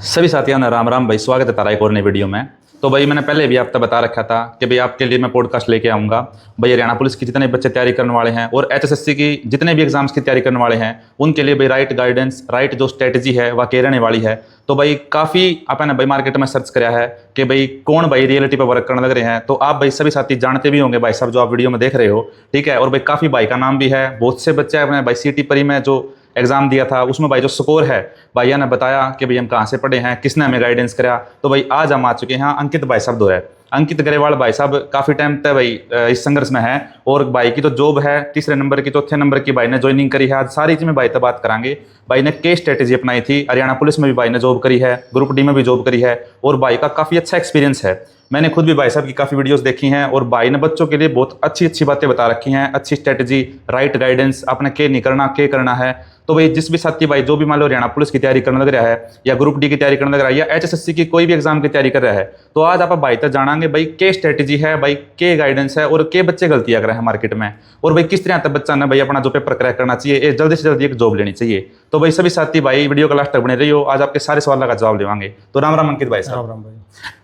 सभी साथियों ने राम राम भाई, स्वागत है तारा एक और नई वीडियो में। तो भाई मैंने पहले भी आपको बता रखा था कि भाई आपके लिए मैं पॉडकास्ट लेके आऊँगा। भाई हरियाणा पुलिस की जितने बच्चे तैयारी करने वाले हैं और एचएसएससी की जितने भी एग्जाम्स की तैयारी करने वाले हैं उनके लिए भाई राइट गाइडेंस, राइट जो स्ट्रेटजी है वह के रहने वाली है। तो भाई काफ़ी आपने भाई मार्केट में सर्च कराया है कि भाई कौन भाई रियलिटी पर वर्क करने लग रहे हैं। तो आप भाई सभी साथी जानते भी होंगे भाई साहब जो आप वीडियो में देख रहे हो, ठीक है। और भाई काफ़ी भाई का नाम भी है, बहुत से बच्चे अपने भाई सीटी परी में जो एग्जाम दिया था उसमें भाई जो स्कोर है भैया ने बताया कि भाई हम कहाँ से पढ़े हैं, किसने हमें गाइडेंस करा। तो भाई आज हम आ चुके हैं अंकित भाई साहब दो है। अंकित ग्रेवाल भाई साहब काफ़ी टाइम तक भाई इस संघर्ष में है और भाई की तो जॉब है तीसरे नंबर की, चौथे नंबर की भाई ने ज्वाइनिंग करी है। आज सारी चीज़ में भाई तक बात करांगे। भाई ने के स्ट्रेटेजी अपनाई थी, हरियाणा पुलिस में भी भाई ने जॉब करी है, ग्रुप डी में भी जॉब करी है और भाई का काफ़ी अच्छा एक्सपीरियंस है। मैंने खुद भी भाई साहब की काफ़ी वीडियोस देखी हैं और भाई ने बच्चों के लिए बहुत अच्छी अच्छी बातें बता रखी हैं, अच्छी स्ट्रेटजी, राइट गाइडेंस, आपने के नहीं करना, के करना है। तो भाई जिस भी साथी भाई जो भी मान लो हरियाणा पुलिस की तैयारी करने लग रहा है या ग्रुप डी की तैयारी करने लग रहा है या एचएसएससी की कोई भी एग्जाम की तैयारी कर रहा है, तो आज आप भाई तक जानेंगे भाई के स्ट्रेटजी है, भाई के गाइडेंस है और के बच्चे गलतियां कर रहे हैं मार्केट में, और भाई किस तरह तक बच्चा ने भाई अपना जो पेपर क्रैक करना चाहिए, जल्दी से जल्दी एक जॉब लेनी चाहिए। तो भाई सभी साथी भाई वीडियो का लास्ट तक बने रहिए, आज आपके सारे सवालों का जवाब देवांगे। तो राम राम अंकित भाई साहब। राम राम भाई।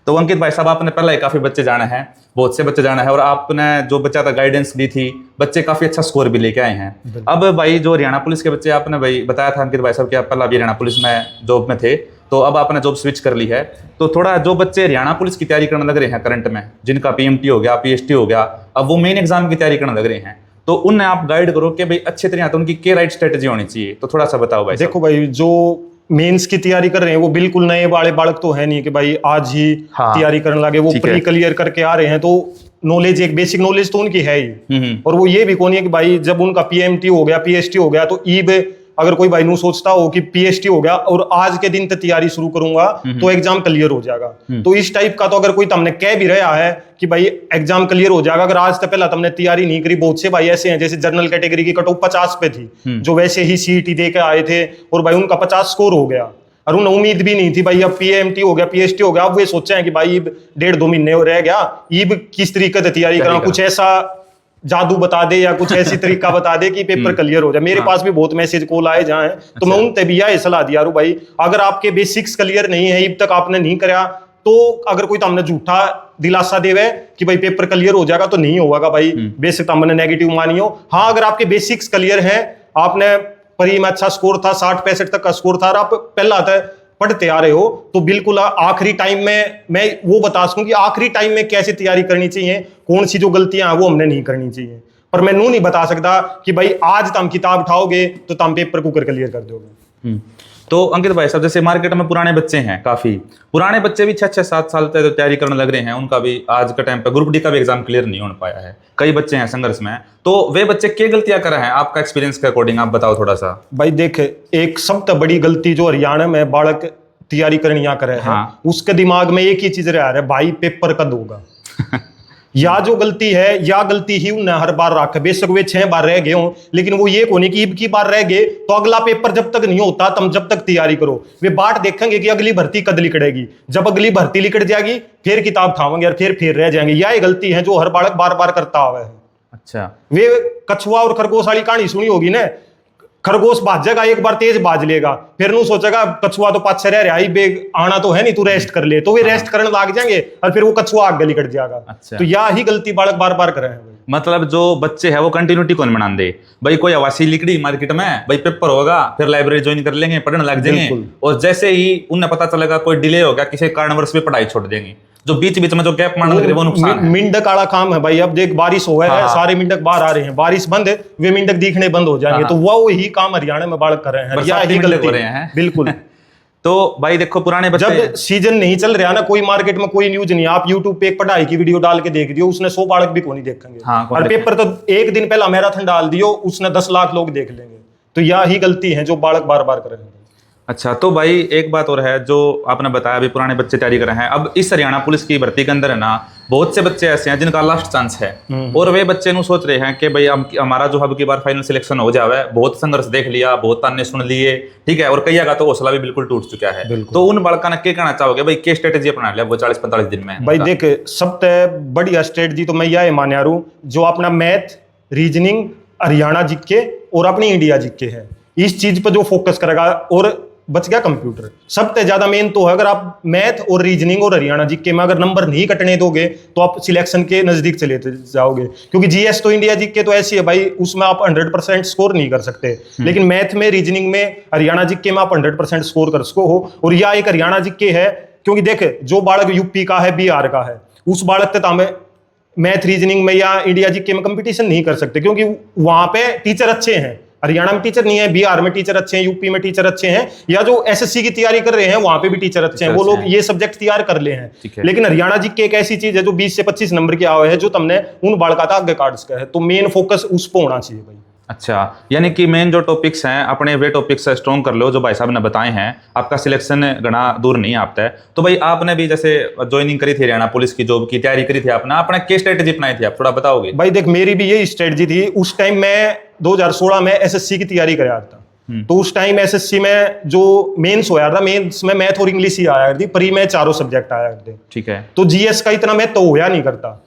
तो अंकित भाई साहब आपने पहले काफी बच्चे जाने हैं, बहुत से बच्चे जाना है और आपने जो बच्चा था गाइडेंस दी थी, बच्चे काफी अच्छा स्कोर भी लेके आए हैं। अब भाई जो हरियाणा पुलिस के बच्चे आपने भाई बताया था अंकित भाई साहब कि आप पहले अभी हरियाणा पुलिस में जॉब में थे, तो अब आपने जॉब स्विच कर ली है। तो थोड़ा जो बच्चे हरियाणा पुलिस की तैयारी करने लग रहे हैं करंट में, जिनका पीएमटी हो गया, पीएसटी हो गया, अब वो मेन एग्जाम की तैयारी करने लग रहे हैं, तो उन्हें आप गाइड करो कि भाई अच्छी तरह तो उनकी के राइट स्ट्रेटेजी होनी चाहिए। तो थोड़ा सा बताओ भाई। देखो भाई, जो मेंस की तैयारी कर रहे हैं वो बिल्कुल नए वाले बालक तो है नहीं कि भाई आज ही तैयारी करने लगे। वो प्री क्लियर करके आ रहे हैं, तो नॉलेज, एक बेसिक नॉलेज तो उनकी है ही। और वो ये भी कौन है कि भाई जब उनका पीएमटी हो गया, पीएसटी हो गया, तो ईब अगर कोई भाई नू सोचता हो कि पीएसटी हो गया और आज के दिन तक तैयारी शुरू करूंगा तो एग्जाम क्लियर हो जाएगा, तो इस टाइप का तो अगर कोई तुमने कह भी रहा है कि भाई एग्जाम क्लियर हो जाएगा, अगर आज तक पहला तुमने तैयारी नहीं करी, बहुत से भाई ऐसे हैं जैसे जनरल कैटेगरी की कट ऑफ 50 पे थी, जो वैसे ही सीईटी दे के आए थे और भाई उनका 50 स्कोर हो गया और उन्हें उम्मीद भी नहीं थी भाई अब पीएमटी हो गया, पीएसटी हो गया। अब वे सोचे हैं कि भाई 1.5-2 महीने रह गया, ईब किस तरीके से तैयारी करा, कुछ ऐसा जादू बता दे या कुछ ऐसी तरीका बता दे कि पेपर क्लियर हो जाए। मेरे पास भी बहुत मैसेज कॉल आए जहाँ हैं, तो मैं उनसे भी यह सलाह दिया भाई अगर आपके बेसिक्स क्लियर नहीं है, अब तक आपने नहीं करा, तो अगर कोई हमने झूठा दिलासा देवे कि भाई पेपर क्लियर हो जाएगा तो नहीं होगा भाई, बेसिक हमने नेगेटिव मानियो। हाँ, अगर आपके बेसिक्स क्लियर है, आपने परी में अच्छा स्कोर था, 60-65 तक का स्कोर था और आप पहला आता है पढ़ते आ रहे हो, तो बिल्कुल आखिरी टाइम में मैं वो बता सकूं कि आखिरी टाइम में कैसे तैयारी करनी चाहिए, कौन सी जो गलतियां हैं वो हमने नहीं करनी चाहिए। पर मैं नहीं बता सकता कि भाई आज तुम किताब उठाओगे तो तुम पेपर को क्लियर कर दोगे। तो अंकित भाई साहब जैसे मार्केट में पुराने बच्चे हैं, काफी पुराने बच्चे भी 6-7 साल तक तैयारी करने लग रहे हैं, उनका भी आज के टाइम पे ग्रुप डी का भी एग्जाम क्लियर नहीं हो पाया है, कई बच्चे हैं संघर्ष में। तो वे बच्चे क्या गलतियां कर रहे हैं आपका एक्सपीरियंस के अकॉर्डिंग आप बताओ थोड़ा सा। भाई देख, एक सबसे बड़ी गलती जो हरियाणा में बालक तैयारी करनी कर रहे हैं, उसके दिमाग में एक ही चीज रह रहा है, भाई पेपर कब होगा। या जो गलती है या गलती ही उन्हें हर बार रखा, बेशक वे 6 बार रह गए हों, लेकिन वो ये कोनी कि इब की बार रह गए तो अगला पेपर जब तक नहीं होता तुम जब तक तैयारी करो। वे बाट देखेंगे कि अगली भर्ती कद लिखड़ेगी, जब अगली भर्ती लिखड़ जाएगी फिर किताब उठावेंगे और फिर रह जाएंगे। यह गलती है जो हर बालक बार बार करता हुआ है। अच्छा, वे कछुआ और खरगोश वाली कहानी सुनी होगी ना, खरगोश भाजेगा, एक बार तेज बाज लेगा, फिर नू सोचेगा कछुआ तो पाछे रह रहा है, आना तो है नहीं, तू रेस्ट कर ले, तो वे रेस्ट करने लग जाएंगे और फिर वो कछुआ आगे निकट जाएगा। अच्छा। तो यही गलती बालक बार बार कर रहे हैं। मतलब जो बच्चे हैं वो कंटिन्यूटी कौन बना दे भाई, कोई आवासी लिकड़ी मार्केट में भाई पेपर होगा फिर लाइब्रेरी ज्वाइन कर लेंगे, पढ़ने लग जाएंगे, और जैसे ही उन्हें पता चलेगा कोई डिले हो गया, किसी कारणवश भी पढ़ाई छोड़ देंगे, जो बीच बीच में जो गैप मारने लग रहे वो नुकसान है। मिंडक वाला काम है भाई। अब देख बारिश हो गया है, सारे मिंडक बाहर आ रहे हैं, बारिश बंद है, वे मिंडक दिखने बंद हो जाएंगे। तो वो ही काम हरियाणा में बालक कर रहे हैं, यही गलती हो रहे हैं बिल्कुल। तो भाई देखो पुराने बच्चे, जब सीजन नहीं चल रहा ना, कोई मार्केट में कोई न्यूज नहीं, आप यूट्यूब पे एक पढ़ाई की वीडियो डाल के देख दियो, उसने 100 बालक भी कोई नहीं देखेंगे। और पेपर तो एक दिन पहला मैराथन डाल दियो, उसने 10 लाख लोग देख लेंगे। तो यही गलती है जो बालक बार बार कर रहे हैं। अच्छा, तो भाई एक बात और है जो आपने बताया अभी पुराने बच्चे तैयारी कर रहे हैं, अब इस हरियाणा पुलिस की भर्ती के अंदर है ना बहुत से बच्चे ऐसे हैं जिनका लास्ट चांस है, और वे बच्चे नु सोच रहे हैं कि भाई हमारा जो अब की बार फाइनल सिलेक्शन हो जावे, बहुत संघर्ष देख लिया, बहुत ताने सुन लिए, ठीक है, और कई का तो हौसला भी बिल्कुल टूट चुका है। तो उन बालका ने क्या कहना चाहोगे भाई, क्या स्ट्रेटेजी अपना लिया वो 40-45 दिन में? भाई देख, सबसे बढ़िया स्ट्रेटेजी तो मैं यह मान्या रू, जो अपना मैथ, रीजनिंग हरियाणा जीत के और अपनी इंडिया जीत के है, इस चीज पर जो फोकस करेगा और बच गया कंप्यूटर। सबसे ज्यादा मेन तो है, अगर आप मैथ और रीजनिंग और हरियाणा जीके में अगर नंबर नहीं कटने दोगे तो आप सिलेक्शन के नजदीक चले जाओगे, क्योंकि जीएस तो इंडिया जीके तो ऐसी है भाई, उसमें आप 100% स्कोर नहीं कर सकते, लेकिन मैथ में, रीजनिंग में, हरियाणा जीके में आप 100% स्कोर कर सको हो। और यह एक हरियाणा जीके है, क्योंकि देख जो बालक यूपी का है, बिहार का है, उस बालक तक हमें मैथ रीजनिंग में या इंडिया जीके में कंपटीशन नहीं कर सकते, क्योंकि वहां पे टीचर अच्छे हैं। हरियाणा में टीचर नहीं है, बिहार में टीचर अच्छे हैं, यूपी में टीचर अच्छे हैं, या जो एसएससी की तैयारी कर रहे हैं वहां पे भी टीचर अच्छे हैं, वो लोग ये सब्जेक्ट तैयार कर ले हैं। लेकिन हरियाणा जीके एक ऐसी चीज है जो 20 से 25 नंबर की आवे है, जो तुमने उन बालका था आगे काट सका है। तो मेन फोकस उस पर होना चाहिए भाई। अच्छा, यानी कि मेन जो टॉपिक्स हैं अपने वे टॉपिक्स से स्ट्रॉन्ग कर लो जो भाई साहब ने बताए हैं, आपका सिलेक्शन घना दूर नहीं आता है। तो भाई आपने भी जैसे ज्वाइनिंग करी थी हरियाणा पुलिस की जॉब की तैयारी करी थी, आपने अपना क्या स्ट्रेटेजी अपनाई थी, आप थोड़ा बताओगे? भाई देख, मेरी भी यही स्ट्रेटेजी थी। उस टाइम मैं 2016 में एसएससी की तैयारी कर रहा था, तो उस टाइम एसएससी में जो मेंस होया था, मेंस में मैथ और इंग्लिश ही आया थी, प्री में चारों सब्जेक्ट आया थे। ठीक है। तो जीएस का इतना मैथ तो होया नहीं करता।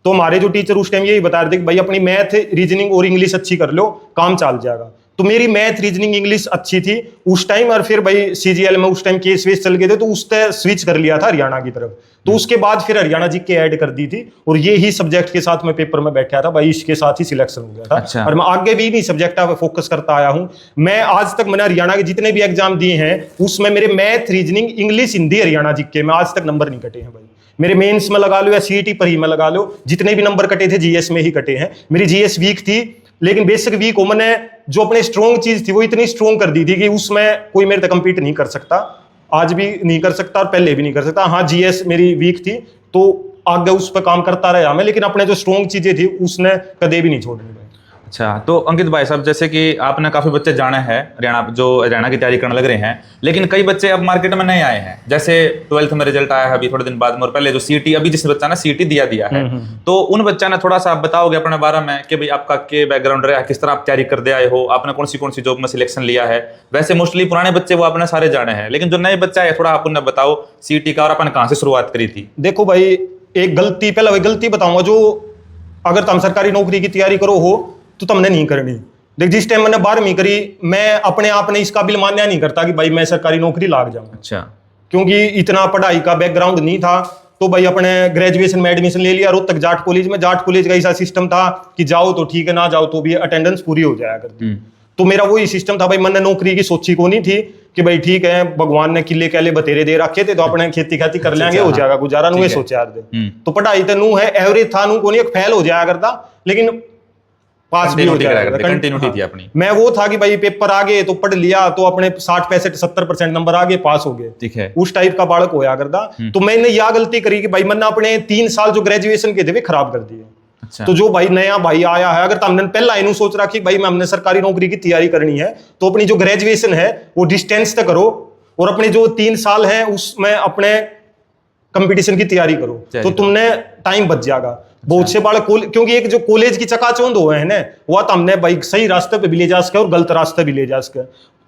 तो हमारे जो टीचर उस टाइम यही बता रहे थे कि भाई अपनी मैथ, रीजनिंग और इंग्लिश अच्छी कर लो, काम चल जाएगा। तो मेरी मैथ, रीजनिंग, इंग्लिश अच्छी थी उस टाइम, और फिर भाई सीजीएल में उस टाइम केस वेस चल गए थे, तो उससे स्विच कर लिया था हरियाणा की तरफ। तो उसके बाद फिर हरियाणा जी के ऐड कर दी थी, और ये ही सब्जेक्ट के साथ मैं पेपर में बैठा था भाई, इसके साथ ही सिलेक्शन हो गया था। अच्छा। और मैं आगे भी इन्हीं सब्जेक्ट पे फोकस करता आया हूँ। मैं आज तक मैंने हरियाणा के जितने भी एग्जाम दिए हैं उसमें मेरे math, reasoning, English, Hindi, Haryana G K में आज तक नंबर नहीं कटे हैं भाई। मेरे मेंस में लगा लो या सीईटी पर ही में लगा लो, जितने भी नंबर कटे थे जीएस में ही कटे हैं। मेरी जीएस वीक थी, लेकिन बेसिक वीक हो, मैंने जो अपने स्ट्रॉन्ग चीज थी वो इतनी स्ट्रॉन्ग कर दी थी कि उसमें कोई मेरे तक कम्पीट नहीं कर सकता, आज भी नहीं कर सकता और पहले भी नहीं कर सकता। हाँ, जीएस मेरी वीक थी तो आगे उस पर काम करता रहा मैं, लेकिन अपने जो स्ट्रॉन्ग चीजें थी उसने कदे भी नहीं छोड़ी। अच्छा, तो अंकित भाई साहब, जैसे कि आपने काफ़ी बच्चे जाने हैं हरियाणा की तैयारी करने लग रहे हैं, लेकिन कई बच्चे अब मार्केट में नहीं आए हैं। जैसे 12th में रिजल्ट आया है अभी थोड़े दिन बाद में, और पहले जो सीईटी अभी जिस बच्चा ने सीईटी दिया है, तो उन बच्चा ने थोड़ा सा आप बताओगे अपने बारे में कि भाई आपका क्या बैकग्राउंड रहा है, किस तरह आप तैयारी करते आए हो, आपने कौन सी जॉब में सिलेक्शन लिया है। वैसे मोस्टली पुराने बच्चे वो आपने सारे जाने हैं, लेकिन जो नए बच्चा है थोड़ा आप उन्हें बताओ सीईटी का और अपन कहाँ से शुरुआत करी थी। देखो भाई, एक गलती, पहले वही गलती बताऊंगा जो अगर तुम सरकारी नौकरी की तैयारी करो हो तो तुमने नहीं करनी। देख, जिस टाइम मैंने 12वीं करी, मैं अपने आप ने इस काबिल मान्या नहीं करता कि भाई मैं सरकारी नौकरी लाग जाऊंगा। अच्छा। क्योंकि इतना पढ़ाई का बैकग्राउंड नहीं था। तो भाई अपने ग्रेजुएशन में एडमिशन ले लिया रोहतक जाट कॉलेज में। जाट कॉलेज का ऐसा सिस्टम था कि जाओ तो ठीक है, ना जाओ तो भी अटेंडेंस पूरी हो जाया करती। तो मेरा वही सिस्टम था भाई, मैंने नौकरी की सोची को नहीं थी कि भाई ठीक है, भगवान ने किले कैले बतेरे दे रखे थे तो अपने खेती खेती कर लेंगे, हो जाएगा गुजारा, नू सोचा दे। तो पढ़ाई तो नू है एवरेज था, नू को नहीं फेल हो जाया करता, लेकिन पास भी हो जाएगा, कंटिन्यूटी थी अपनी। मैं वो था कि भाई पेपर आ गए तो पढ़ लिया तो अपने 60-65-70% नंबर आ गए, पास हो गए, ठीक है, उस टाइप का बालक होया करता। तो मैंने यह गलती करी कि भाई मैंने अपने 3 साल जो ग्रेजुएशन के थे वे खराब कर दिए। अच्छा। तो जो भाई नया भाई आया है, अगर तुमने पहला इन्हों सोच रखी भाई मैं हमने सरकारी नौकरी की तैयारी करनी है, तो अपनी जो ग्रेजुएशन है वो डिस्टेंस तक करो, और अपने जो 3 साल है उसमें अपने कंपटीशन की तैयारी करो, तो तुमने टाइम बच जाएगा। बहुत से बालक क्योंकि एक जो कॉलेज की चकाचौंध हुए हैं ना, वह तो हमने भाई सही रास्ते पे भी ले जा सके और गलत रास्ते भी ले जा सके।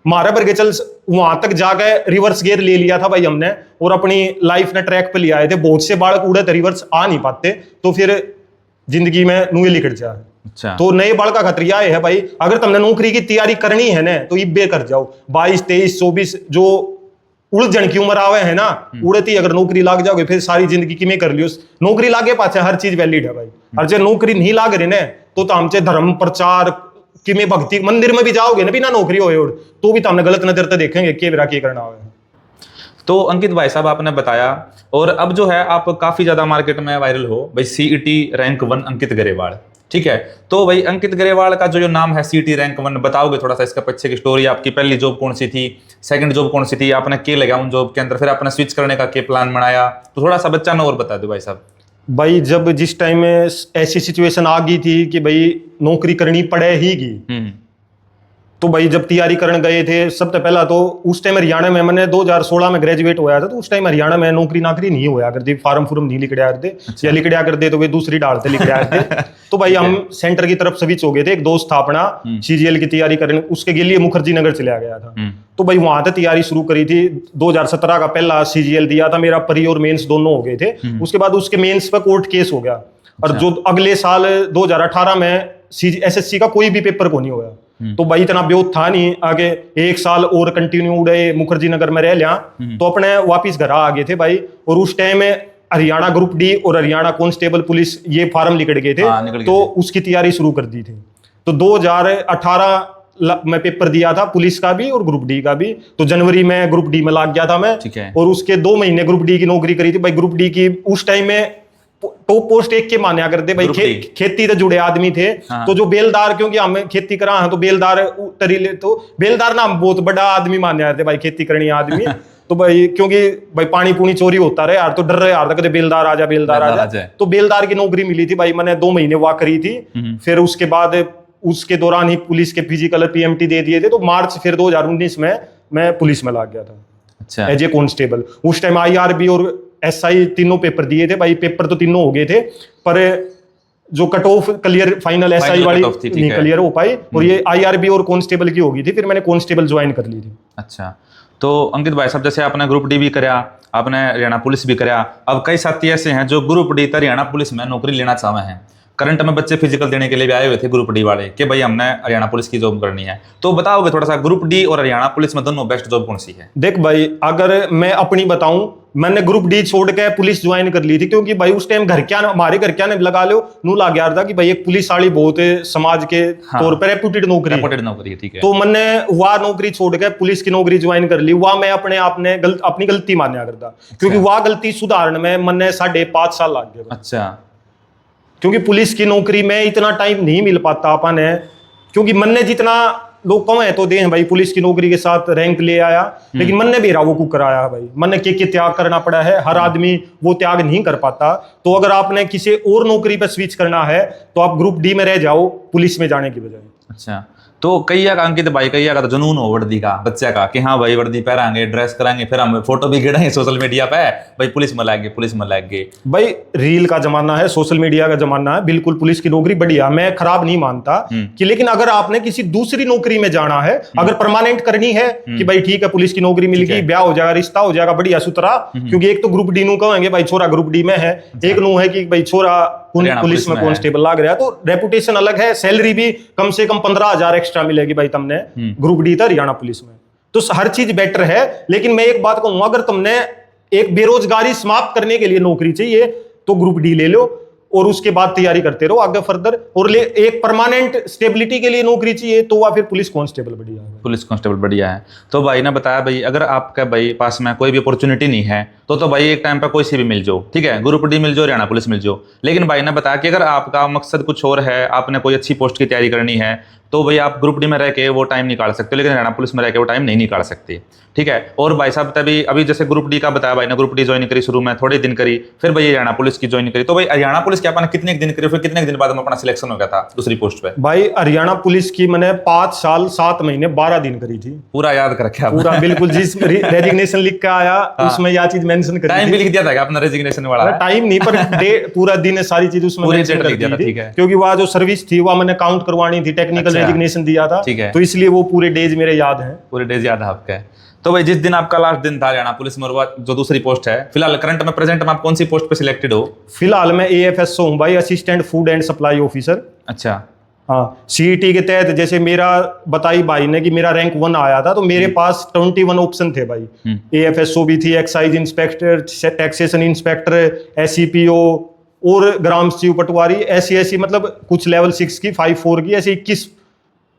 मारा बरगे चल वहां तक जाके रिवर्स गियर ले लिया था भाई हमने, और अपनी लाइफ ने ट्रैक पे ले आए थे। बहुत से बालक उड़े तो रिवर्स आ नहीं पाते, तो फिर जिंदगी में नुए लिकट जाए। अच्छा। तो नए बाल का खतरिया है भाई, अगर तुमने नौकरी की तैयारी करनी है ना तो इब्बे कर जाओ। 22, 23, 24 जो उलझन की उम्र आवे है ना, उड़ती अगर नौकरी लाग जाओगे फिर सारी जिंदगी किमें कर लियो। नौकरी लागे पाछे हर चीज वैलिड है भाई, और जो नौकरी नहीं लाग रही ना तो हमचे धर्म प्रचार किमें भक्ति मंदिर में भी जाओगे ना बिना नौकरी हो तो भी तुमने गलत नजर तो देखेंगे के बिरा के करना होगा। तो अंकित भाई साहब आपने बताया, और अब जो है आप काफी ज्यादा मार्केट में वायरल हो भाई, सीईटी रैंक 1 अंकित गरेवाल, ठीक है। तो भाई अंकित गरेवाल का जो नाम है सीईटी रैंक 1, बताओगे थोड़ा सा इसका पीछे की स्टोरी? आपकी पहली जॉब कौन सी थी, सेकंड जॉब कौन सी थी, आपने क्या लगा उन जॉब के अंदर, फिर आपने स्विच करने का क्या प्लान बनाया, तो थोड़ा सा बच्चा ने और बता दो भाई साहब। भाई जब जिस टाइम में ऐसी सिचुएशन आ गई थी कि भाई नौकरी करनी पड़े ही गई, तो भाई जब तैयारी करने गए थे, सबसे पहला तो उस टाइम हरियाणा में मैंने 2016 में ग्रेजुएट हुआ था, तो उस टाइम हरियाणा में नौकरी नाकरी नहीं हुआ करती, फार्म नहीं लिखड़िया करते। अच्छा। या लिखड़िया करते तो वे दूसरी डालते लिखड़िया करते। तो भाई हम सेंटर की तरफ स्विच हो गए थे। एक दोस्त था अपना सीजीएल की तैयारी करने, उसके लिए मुखर्जी नगर चला गया था। तो भाई वहां से तैयारी शुरू करी थी। 2017 का पहला सीजीएल दिया था मेरा, प्री और मेंस दोनों हो गए थे। उसके बाद उसके मेंस पर कोर्ट केस हो गया, और जो अगले साल 2018 में एसएससी का कोई भी पेपर को नहीं हुआ। तो भाई इतना ब्योत था नहीं, आगे 1 साल और कंटिन्यू उड़े, मुखर्जी नगर में रह लिया तो अपने वापिस घर आ गए थे भाई। और उस टाइम में हरियाणा ग्रुप डी और हरियाणा कांस्टेबल पुलिस ये फार्म निकल गए थे, तो उसकी तैयारी शुरू कर दी थी। तो 2018 मैं पेपर दिया था पुलिस का भी और ग्रुप डी का भी, तो जनवरी में ग्रुप डी में लग गया था मैं। और उसके 2 महीने ग्रुप डी की नौकरी करी थी भाई। ग्रुप डी की उस टाइम में टॉप पोस्ट 1 के मान्या करते भाई, खेती से जुड़े आदमी थे। तो जो बेलदार, क्योंकि हम खेती करा है तो बेलदार तरीले, तो बेलदार ना बहुत बड़ा आदमी मान्या करते भाई, खेती करनी आदमी। तो भाई क्योंकि भाई पानी पूनी चोरी होता रहे यार, तो डर रहे यार कदे बेलदार आ जा, बेलदार आ जा। तो बेलदार की नौकरी मिली थी भाई, मैंने 2 महीने वहां करी थी। फिर उसके बाद उसके दौरान ही पुलिस के फिजिकल पीएमटी दे दिए थे, तो मार्च फिर 2019 में मैं पुलिस में लग गया था। अच्छा, एज ए कांस्टेबल। उस टाइम आईआरबी और एसआई तीनों पेपर दिए थे भाई। पेपर तो तीनों हो गए थे, पर जो cut off clear final SI वाली नहीं क्लियर हो पाई, और ये आईआरबी और कांस्टेबल की हो गई थी। फिर मैंने कांस्टेबल ज्वाइन कर ली थी। अच्छा, तो अंकित भाई साहब, जैसे आपने ग्रुप डी भी कराया, आपने हरियाणा पुलिस भी कराया, अब कई साथी ऐसे हैं जो ग्रुप डी हरियाणा पुलिस में नौकरी लेना चाहते हैं। करंट में बच्चे फिजिकल देने के लिए भी आए हुए थे ग्रुप डी वाले कि भाई हमने हरियाणा पुलिस की जॉब करनी है। तो बताओगे थोड़ा सा, ग्रुप डी और हरियाणा पुलिस में दोनों बेस्ट जॉब कौन सी है? देख भाई, अगर मैं अपनी बताऊं, मैंने ग्रुप डी छोड़ के पुलिस ज्वाइन कर ली थी, क्योंकि भाई उस टाइम हमारे घर क्या ने लगा लो नू ला गया था कि भाई एक पुलिस वाली बहुत समाज के तौर पर रेपुटेड नौकरी है, ठीक है। तो मैंने वह नौकरी छोड़ के पुलिस की नौकरी ज्वाइन कर ली। वह मैं अपने आप ने अपनी गलती मान्या करता, क्योंकि वह गलती सुधारने में मैंने 5.5 साल लग गए। अच्छा, क्योंकि पुलिस की नौकरी में इतना टाइम नहीं मिल पाता अपन है, क्योंकि मन ने जितना लोग कम है तो दे भाई पुलिस की नौकरी के साथ रैंक ले आया, लेकिन मन ने भी वो कुक कराया भाई। मन ने के त्याग करना पड़ा है, हर आदमी वो त्याग नहीं कर पाता। तो अगर आपने किसी और नौकरी पर स्विच करना है तो आप ग्रुप डी में रह जाओ पुलिस में जाने की बजाय। अच्छा, तो कई अंकित भाई, कई का तो जुनून हो वर्दी का, बच्चे का, कि हाँ भाई वर्दी पहराएंगे, ड्रेस कराएंगे, फिर हम फोटो भी गिराएंगे सोशल मीडिया पे, भाई पुलिस में लाएंगे, पुलिस में लाएंगे। भाई रील का जमाना है, सोशल मीडिया का जमाना है, बिल्कुल पुलिस की नौकरी बढ़िया, मैं खराब नहीं मानता कि, लेकिन अगर आपने किसी दूसरी नौकरी में जाना है, अगर परमानेंट करनी है कि भाई ठीक है पुलिस की नौकरी मिल गई, ब्याह हो जाएगा, रिश्ता हो जाएगा बढ़िया सुतरा, क्योंकि एक तो ग्रुप डी नू कहेंगे भाई छोरा ग्रुप डी में है, एक नू है कि भाई छोरा पुलिस में कांस्टेबल लग रहा है, तो रेपुटेशन अलग है, सैलरी भी कम से कम 15,000 एक्स्ट्रा मिलेगी भाई तुमने ग्रुप डी था हरियाणा पुलिस में, तो हर चीज बेटर है। लेकिन मैं एक बात कहूंगा, अगर तुमने एक बेरोजगारी समाप्त करने के लिए नौकरी चाहिए तो ग्रुप डी ले लो और उसके बाद तैयारी करते रहो आगे फर्दर। और एक परमानेंट स्टेबिलिटी के लिए नौकरी चाहिए तो वह फिर पुलिस कांस्टेबल बढ़िया है। पुलिस कांस्टेबल बढ़िया है। तो भाई ने बताया भाई अगर आपका भाई पास में कोई भी अपॉर्चुनिटी नहीं है तो भाई एक टाइम पर कोई सी भी मिल जाओ, ठीक है, ग्रुप डी मिल जाओ, हरियाणा पुलिस मिल जाओ। लेकिन भाई ने बताया कि अगर आपका मकसद कुछ और है, आपने कोई अच्छी पोस्ट की तैयारी करनी है, तो भाई आप ग्रुप डी में रह के वो टाइम निकाल सकते हो, लेकिन हरियाणा पुलिस में रह के वो टाइम नहीं निकाल सकते, ठीक है। और भाई साहब तभी अभी जैसे ग्रुप डी का बताया भाई ने, ग्रुप डी ज्वाइन करी शुरू में थोड़े दिन करी, फिर भाई हरियाणा पुलिस की ज्वाइन करी। तो भाई हरियाणा पुलिस के अपन कितने दिन करी, फिर कितने दिन बाद में अपना सिलेक्शन हो गया था दूसरी पोस्ट पे? भाई हरियाणा पुलिस की मैंने 5 साल 7 महीने 12 दिन करी थी। पूरा याद कर रखा पूरा बिल्कुल, जिस रेजिग्नेशन लिख के आया उसमें यह चीज मेंशन करी। टाइम भी लिख दिया था अपना रेजिग्नेशन वाला? टाइम नहीं, पर पूरा दिन सारी चीज उसमें मेंशन कर दी थी, क्योंकि वह जो सर्विस थी वह मैंने काउंट करवानी थी, टेक्निकल रेजिग्नेशन दिया था, तो इसलिए वो पूरे डेज मेरे याद हैं। पूरे डेज याद है आपके? तो भाई जिस दिन आपका लास्ट दिन था हरियाणा पुलिस में, और जो दूसरी पोस्ट है फिलहाल करंट में प्रेजेंट में आप कौन सी पोस्ट पे सिलेक्टेड हो? फिलहाल मैं AFSO हूँ भाई, assistant food and supply officer. अच्छा, हाँ, CET के तहत जैसे मेरा बताई भाई ने कि मेरा रैंक 1 आया था, तो मेरे पास 21 ऑप्शन थे भाई। AFSO भी थी, excise inspector, taxation inspector, SCPO और ग्राम सचिव पटवारी, ऐसी मतलब कुछ लेवल 6 की, 5-4 की, ऐसे 21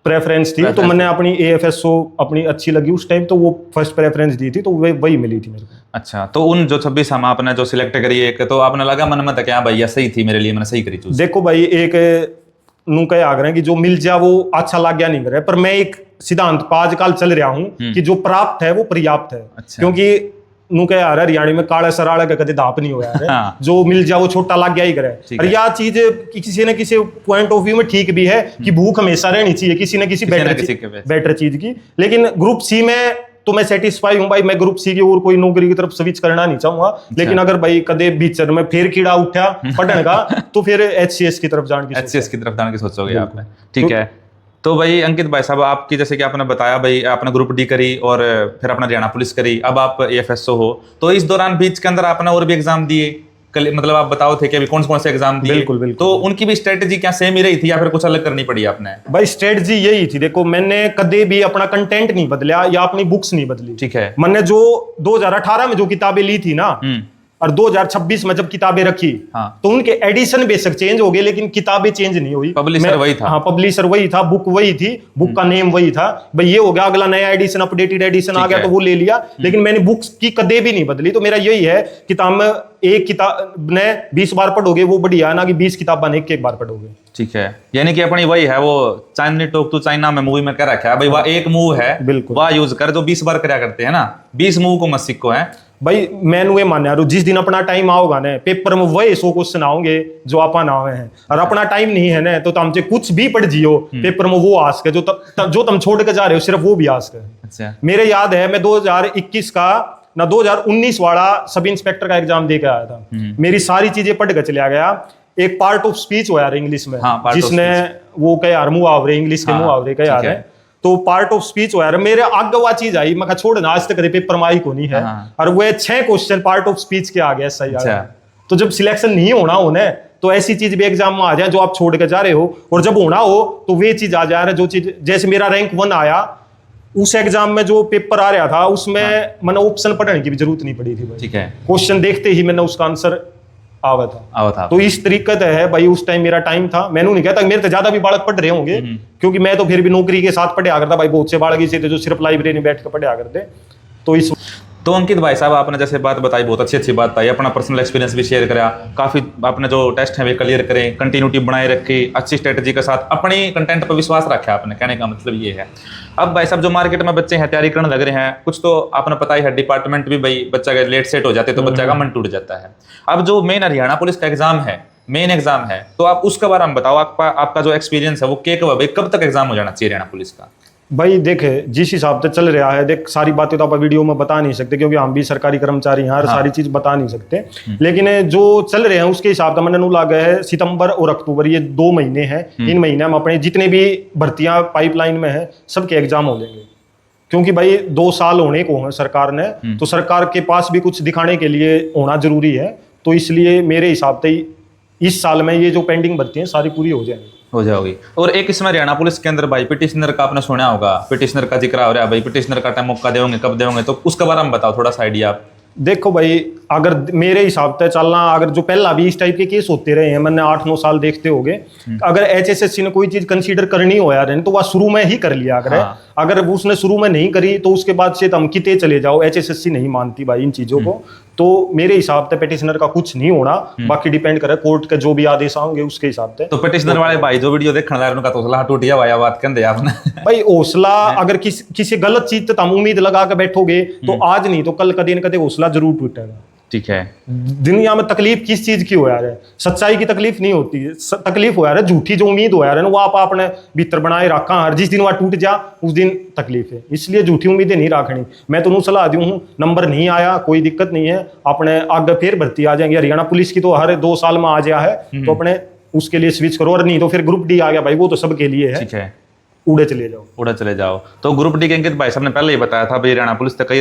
प्रेफरेंस थी। तो मैंने अपनी AFSO अपनी अच्छी लगी उस टाइम, तो वो फर्स्ट प्रेफरेंस दी थी, तो वही मिली थी मेरे को। अच्छा, तो उन जो 26 हम आपने जो सिलेक्ट करी एक, तो आपने लगा मन में क्या भाई सही थी मेरे लिए, मैंने सही करी चूज? देखो भाई, एक नू कह आग्रह कि जो मिल जाए वो अच्छा लग गया नहीं करे, पर मैं एक सिद्धांत आजकल चल रहा हूँ कि जो प्राप्त है वो पर्याप्त है। अच्छा। क्योंकि नू कह आ रहा है हरियाणा में काला सराड़ा का कदे दाप नहीं होया है। हाँ। जो मिल जाए वो छोटा लग गया ही करे। और यह चीज किसी न किसी पॉइंट ऑफ व्यू में ठीक भी है कि भूख हमेशा रहनी चाहिए किसी न किसी बेटर चीज की। लेकिन ग्रुप सी में तो मैं सेटिस्फाई हूँ भाई, मैं ग्रुप सी की और कोई नौकरी की तरफ स्विच करना नहीं चाहूंगा। लेकिन अगर भाई कदे बीचर में फिर कीड़ा उठा पढ़ने का तो फिर HCS की तरफ जाने की सोचोगे आपने, ठीक है। तो भाई अंकित भाई साहब, आपकी जैसे कि आपने बताया भाई आपने ग्रुप डी करी और फिर अपना हरियाणा पुलिस करी, अब आप AFSO हो, तो इस दौरान बीच के अंदर आपने और भी एग्जाम दिए मतलब आप बताओ थे कि अभी कौन कौन से एग्जाम दिए। बिल्कुल बिल्कुल। तो उनकी भी स्ट्रेटेजी क्या सेम ही रही थी या फिर कुछ अलग करनी पड़ी आपने? भाई स्ट्रेटजी यही थी, देखो मैंने कदे भी अपना कंटेंट नहीं बदला या अपनी बुक्स नहीं बदली। ठीक है। मैंने जो 2018 में जो किताबें ली थी ना और 2026 में जब किताबें रखी, हाँ। तो उनके एडिशन बेशक चेंज हो गए लेकिन किताबें चेंज नहीं हुई। पब्लिशर वही था। हाँ, पब्लिशर वही था, बुक वही थी, बुक का नेम वही था। भाई ये हो गया, अगला नया एडिशन, अपडेटेड एडिशन आ गया तो वो ले लिया, लेकिन मैंने बुक्स की कदे भी नहीं बदली। तो मेरा यही है, किताब में एक किताब ने 20 बार पढ़ोगे वो बढ़िया है ना कि 20 किताबा ने एक बार पढ़ोगे। ठीक है, यानी कि अपनी वही है, वो चाइनी टॉक टू चाइना में मूवी में कह रखा है भाई, वह एक मूव है बिल्कुल, वह यूज कर जो 20 बार करया करते हैं ना, 20 मूव को मत सीखो है भाई। मैंने मान्या जिस दिन अपना टाइम आओगा ना, पेपर में वही 100 क्वेश्चन आओगे जो आप नावे हैं, और अपना टाइम नहीं है ना तो तुमसे कुछ भी पढ़ जियो पेपर में वो आस्क है जो तुम छोड़ के जा रहे हो, सिर्फ वो भी आस्क है। अच्छा। मेरे याद है मैं 2021 का ना 2019 वाला सब इंस्पेक्टर का एग्जाम दे के आया था। मेरी सारी चीजें पढ़ के चले गया। एक पार्ट ऑफ स्पीच हुआ यार इंग्लिश में, हाँ, जिसने वो कह यार मुहावरे, इंग्लिश के मुहावरे कह यार है, तो पार्ट ऑफ स्पीच हुआ यार। मेरे आगे वो चीज आई, मैं छोड़ ना, आज तक पेपर में आई को नहीं है। और वो 6 क्वेश्चन पार्ट ऑफ स्पीच के आ गया सही। तो जब सिलेक्शन नहीं होना होने तो ऐसी चीज भी एग्जाम में आ जाए जो आप छोड़ के जा रहे हो, और जब होना हो तो वे चीज आ जा रहा है जो चीज, जैसे मेरा रैंक 1 आया उस एग्जाम में जो पेपर आ रहा था उसमें मैंने ऑप्शन पढ़ने की भी जरूरत नहीं पड़ी थी। ठीक है, क्वेश्चन देखते ही मैंने उसका आंसर आवा था। तो इस तरीके है भाई, उस टाइम मेरा टाइम था। मैंने नहीं कहता मेरे से ज्यादा भी बालक पढ़ रहे होंगे, क्योंकि मैं तो फिर भी नौकरी के साथ पढ़ा करता भाई। बहुत से बालक इसे थे जो सिर्फ लाइब्रेरी में बैठ कर पढ़ा करते। तो अंकित भाई साहब, आपने जैसे बात बताई, बहुत अच्छी बात बताई, अपना पर्सनल एक्सपीरियंस भी शेयर करा, काफी आपने जो टेस्ट है वे क्लियर करें, कंटिन्यूटी बनाए रखी, अच्छी स्ट्रेटजी के साथ अपनी कंटेंट पर विश्वास रखा आपने, कहने का मतलब ये है। अब भाई साहब जो मार्केट में बच्चे हैं तैयारी करने लग रहे हैं, कुछ तो आपने पता ही है डिपार्टमेंट भी भाई बच्चा का लेट सेट हो जाते तो बच्चा का मन टूट जाता है। अब जो मेन हरियाणा पुलिस का एग्जाम है, मेन एग्जाम है, तो आप उसके बारे में बताओ, आपका जो एक्सपीरियंस है वो कब तक एग्जाम हो जाना चाहिए हरियाणा पुलिस का? भाई देखे जिस हिसाब से चल रहा है, देख सारी बातें तो आप वीडियो में बता नहीं सकते क्योंकि हम भी सरकारी कर्मचारी हैं और सारी चीज बता नहीं सकते, लेकिन जो चल रहे हैं उसके हिसाब से मैंने नु लगा है सितंबर और अक्टूबर, ये 2 महीने हैं। इन महीने में अपने जितने भी भर्तियां पाइपलाइन में है सबके एग्जाम हो जाएंगे, क्योंकि भाई 2 साल होने को है सरकार ने, तो सरकार के पास भी कुछ दिखाने के लिए होना जरूरी है। तो इसलिए मेरे हिसाब से इस साल में ये जो पेंडिंग भर्ती है सारी पूरी हो जाएगी। और एक इसमें हरियाणा पुलिस के अंदर भाई पिटिशनर का आपने सुना होगा, पिटिशनर का जिक्र हो रहा है भाई, पिटिशनर का टाइम मौका देंगे कब देंगे, तो उसके बारे में बताओ थोड़ा सा आइडिया आप। देखो भाई, अगर मेरे हिसाब से चलना, अगर जो पहला भी इस टाइप के केस होते रहे हैं, मैंने 8-9 साल देखते हो गए, अगर HSSC ने कोई चीज कंसीडर करनी हो यार तो वह शुरू में ही कर लिया अगर उसने शुरू में नहीं करी तो उसके बाद से हम किते चले जाओ, HSSC नहीं मानती भाई इन चीजों को। तो मेरे हिसाब से पिटिशनर का कुछ नहीं होना, बाकी डिपेंड करे कोर्ट के जो भी आदेश आएंगे उसके हिसाब से। तो पिटिशनर वाले भाई जो वीडियो देखने वाले उनका तो हौसला टूट गया भाई, बात कहते आपने भाई हौसला अगर किसी गलत चीज तो हम उम्मीद लगा के बैठोगे तो आज नहीं तो कल कदे न कदे हौसला जरूर टूटेगा। ठीक है, दुनिया में तकलीफ किस चीज की हो यार है, सच्चाई की तकलीफ नहीं होती है, तकलीफ हो यार है झूठी जो उम्मीद हो यार है ना, वो आप अपने भीतर बनाए रखा, हर जिस दिन वह टूट जा उस दिन तकलीफ है। इसलिए झूठी उम्मीदें नहीं रखनी। मैं तो सलाह दूं हूँ, नंबर नहीं आया कोई दिक्कत नहीं है, अपने आगे फिर भर्ती आ जाएंगे। हरियाणा पुलिस की तो हर 2 साल में आ गया है, तो अपने उसके लिए स्विच करो, और नहीं तो फिर ग्रुप डी आ गया भाई, वो तो सबके लिए है। ठीक है, उड़े चले जाओ। तो ग्रुप डी के अंकित भाई साहब ने पहले ही बताया था भाई, हरियाणा पुलिस तक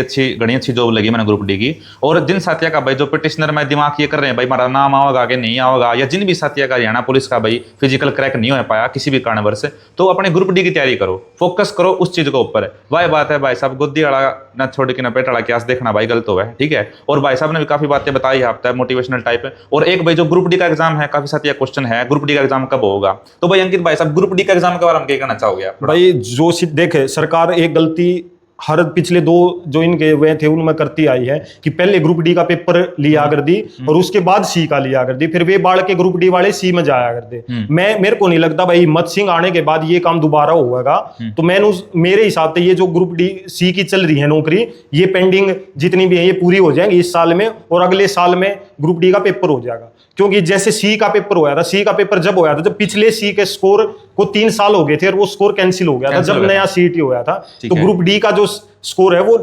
घनी अच्छी जॉब लगी मैंने ग्रुप डी की। और जिन साथियों का भाई जो पिटिशनर में दिमाग ये कर रहे हैं भाई हमारा नाम आएगा कि नहीं आएगा, या जिन भी साथियों का हरियाणा पुलिस का भाई फिजिकल क्रैक नहीं हो पाया किसी भी कारणवश, तो अपने ग्रुप डी की तैयारी करो, फोकस करो उस चीज के ऊपर। वह बात है भाई साहब, गुद्दी वाला न छोड़ के न पेट वाला क्या देखना भाई गलत हो है। ठीक है, और भाई साहब ने भी काफी बातें बताई है आप मोटिवेशनल टाइप। और एक भाई जो ग्रुप डी का एग्जाम है, काफी साथियों क्वेश्चन है ग्रुप डी का एग्जाम कब होगा, तो भाई अंकित भाई साहब ग्रुप डी का एग्जाम के बारे में क्या कहना चाहोगे आप? भाई जो देखे सरकार एक गलती हर पिछले 2 जो इनके वे थे उनमें करती आई है कि पहले ग्रुप डी का पेपर लिया कर दी और उसके बाद सी का लिया कर दी, फिर वे बाढ़ के ग्रुप डी वाले सी में जाया करते। मेरे को नहीं लगता भाई हिम्मत सिंह आने के बाद ये काम दोबारा होगा। तो मेरे हिसाब से ये जो ग्रुप डी सी की चल रही है नौकरी, ये पेंडिंग जितनी भी है ये पूरी हो जाएंगी इस साल में, और अगले साल में ग्रुप डी का पेपर हो जाएगा। क्योंकि जैसे सी का पेपर होया था, सी का पेपर जब होया था जब पिछले सी के स्कोर को 3 साल हो गए थे और वो स्कोर कैंसिल हो गया था जब नया सीईटी होया था। तो ग्रुप डी का जो स्कोर है वो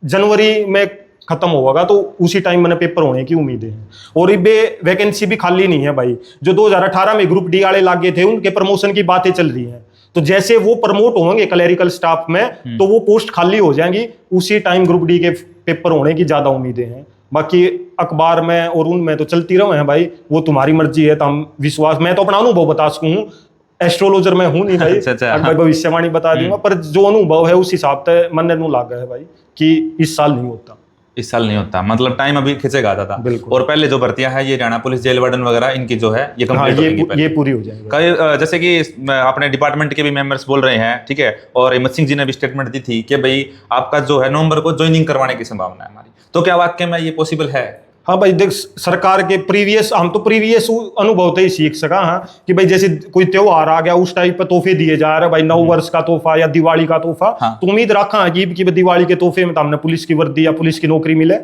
जनवरी में खत्म होगा, तो उसी टाइम मैंने पेपर होने की उम्मीदें हैं। और ये वैकेंसी भी खाली नहीं है भाई, जो 2018 में ग्रुप डी वाले लागे थे उनके प्रमोशन की बातें चल रही हैं। तो जैसे वो प्रमोट होंगे क्लरिकल स्टाफ में तो वो पोस्ट खाली हो जाएंगी, उसी टाइम ग्रुप डी के पेपर होने की ज्यादा उम्मीदें हैं। बाकी अखबार में और उनमें तो चलती रहे हैं भाई, वो तुम्हारी मर्जी है। तो हम विश्वास, मैं तो अपना अनुभव बता सकूं, एस्ट्रोलॉजर मैं हूं नहीं भाई, भाई भविष्यवाणी बता दूंगा, पर जो अनुभव है उस हिसाब से मन ने लगा है भाई कि इस साल नहीं होता। इस साल नहीं होता, मतलब टाइम अभी खिंचेगा था। और पहले जो भर्तियां है ये हरियाणा पुलिस जेल वार्डन वगैरह इनकी जो है ये कंप्लीट होगी, ये पूरी हो जाएगी। कई जैसे कि अपने डिपार्टमेंट के भी मेंबर्स बोल रहे हैं, ठीक है, और हिम्मत सिंह जी ने भी स्टेटमेंट दी थी कि भाई आपका जो है नवंबर को ज्वाइनिंग करवाने की संभावना है हमारी, तो क्या वाकई में ये पॉसिबल है? हाँ भाई देख, सरकार के प्रीवियस अनुभव तो ही सीख सका। हाँ कि भाई जैसे कोई त्योहार आ गया उस टाइप पे तोहफे दिए जा रहे हैं भाई, नव वर्ष का तोहफा या दिवाली का तोहफा। हाँ। तो उम्मीद रखा अजीब कि दिवाली के तोहफे में तो हमने पुलिस की वर्दी या पुलिस की नौकरी मिले।